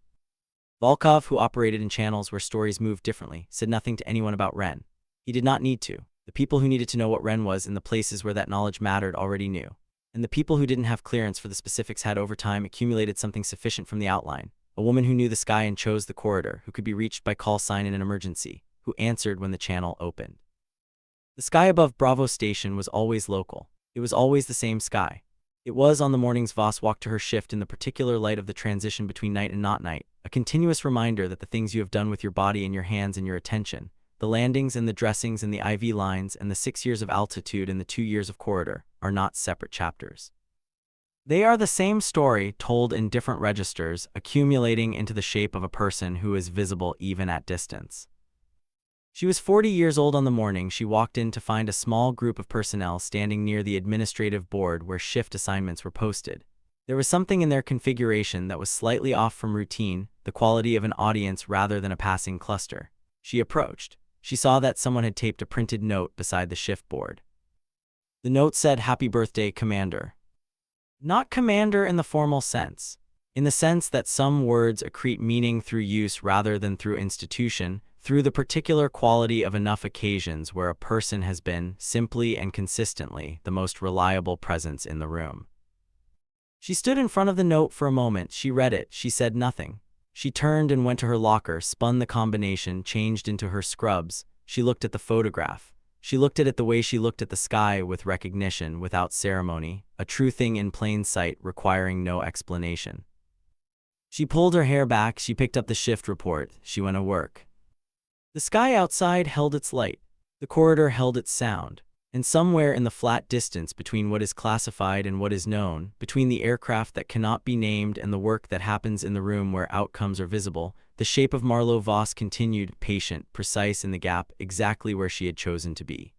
Volkov, who operated in channels where stories moved differently, said nothing to anyone about Ren. He did not need to. The people who needed to know what Ren was in the places where that knowledge mattered already knew. And the people who didn't have clearance for the specifics had over time accumulated something sufficient from the outline. A woman who knew the sky and chose the corridor, who could be reached by call sign in an emergency, who answered when the channel opened. The sky above Bravo Station was always local. It was always the same sky. It was on the mornings Voss walked to her shift in the particular light of the transition between night and not night, a continuous reminder that the things you have done with your body and your hands and your attention, the landings and the dressings and the IV lines and the 6 years of altitude and the 2 years of corridor, are not separate chapters. They are the same story told in different registers, accumulating into the shape of a person who is visible even at distance. She was 40 years old on the morning she walked in to find a small group of personnel standing near the administrative board where shift assignments were posted. There was something in their configuration that was slightly off from routine, the quality of an audience rather than a passing cluster. She approached. She saw that someone had taped a printed note beside the shift board. The note said, "Happy birthday, Commander." Not commander in the formal sense. In the sense that some words accrete meaning through use rather than through institution, through the particular quality of enough occasions where a person has been, simply and consistently, the most reliable presence in the room. She stood in front of the note for a moment. She read it. She said nothing. She turned and went to her locker, spun the combination, changed into her scrubs. She looked at the photograph. She looked at it the way she looked at the sky, with recognition, without ceremony, a true thing in plain sight, requiring no explanation. She pulled her hair back. She picked up the shift report. She went to work. The sky outside held its light. The corridor held its sound. And somewhere in the flat distance between what is classified and what is known, between the aircraft that cannot be named and the work that happens in the room where outcomes are visible, The shape of Marlowe Voss continued, patient, precise in the gap, exactly where she had chosen to be.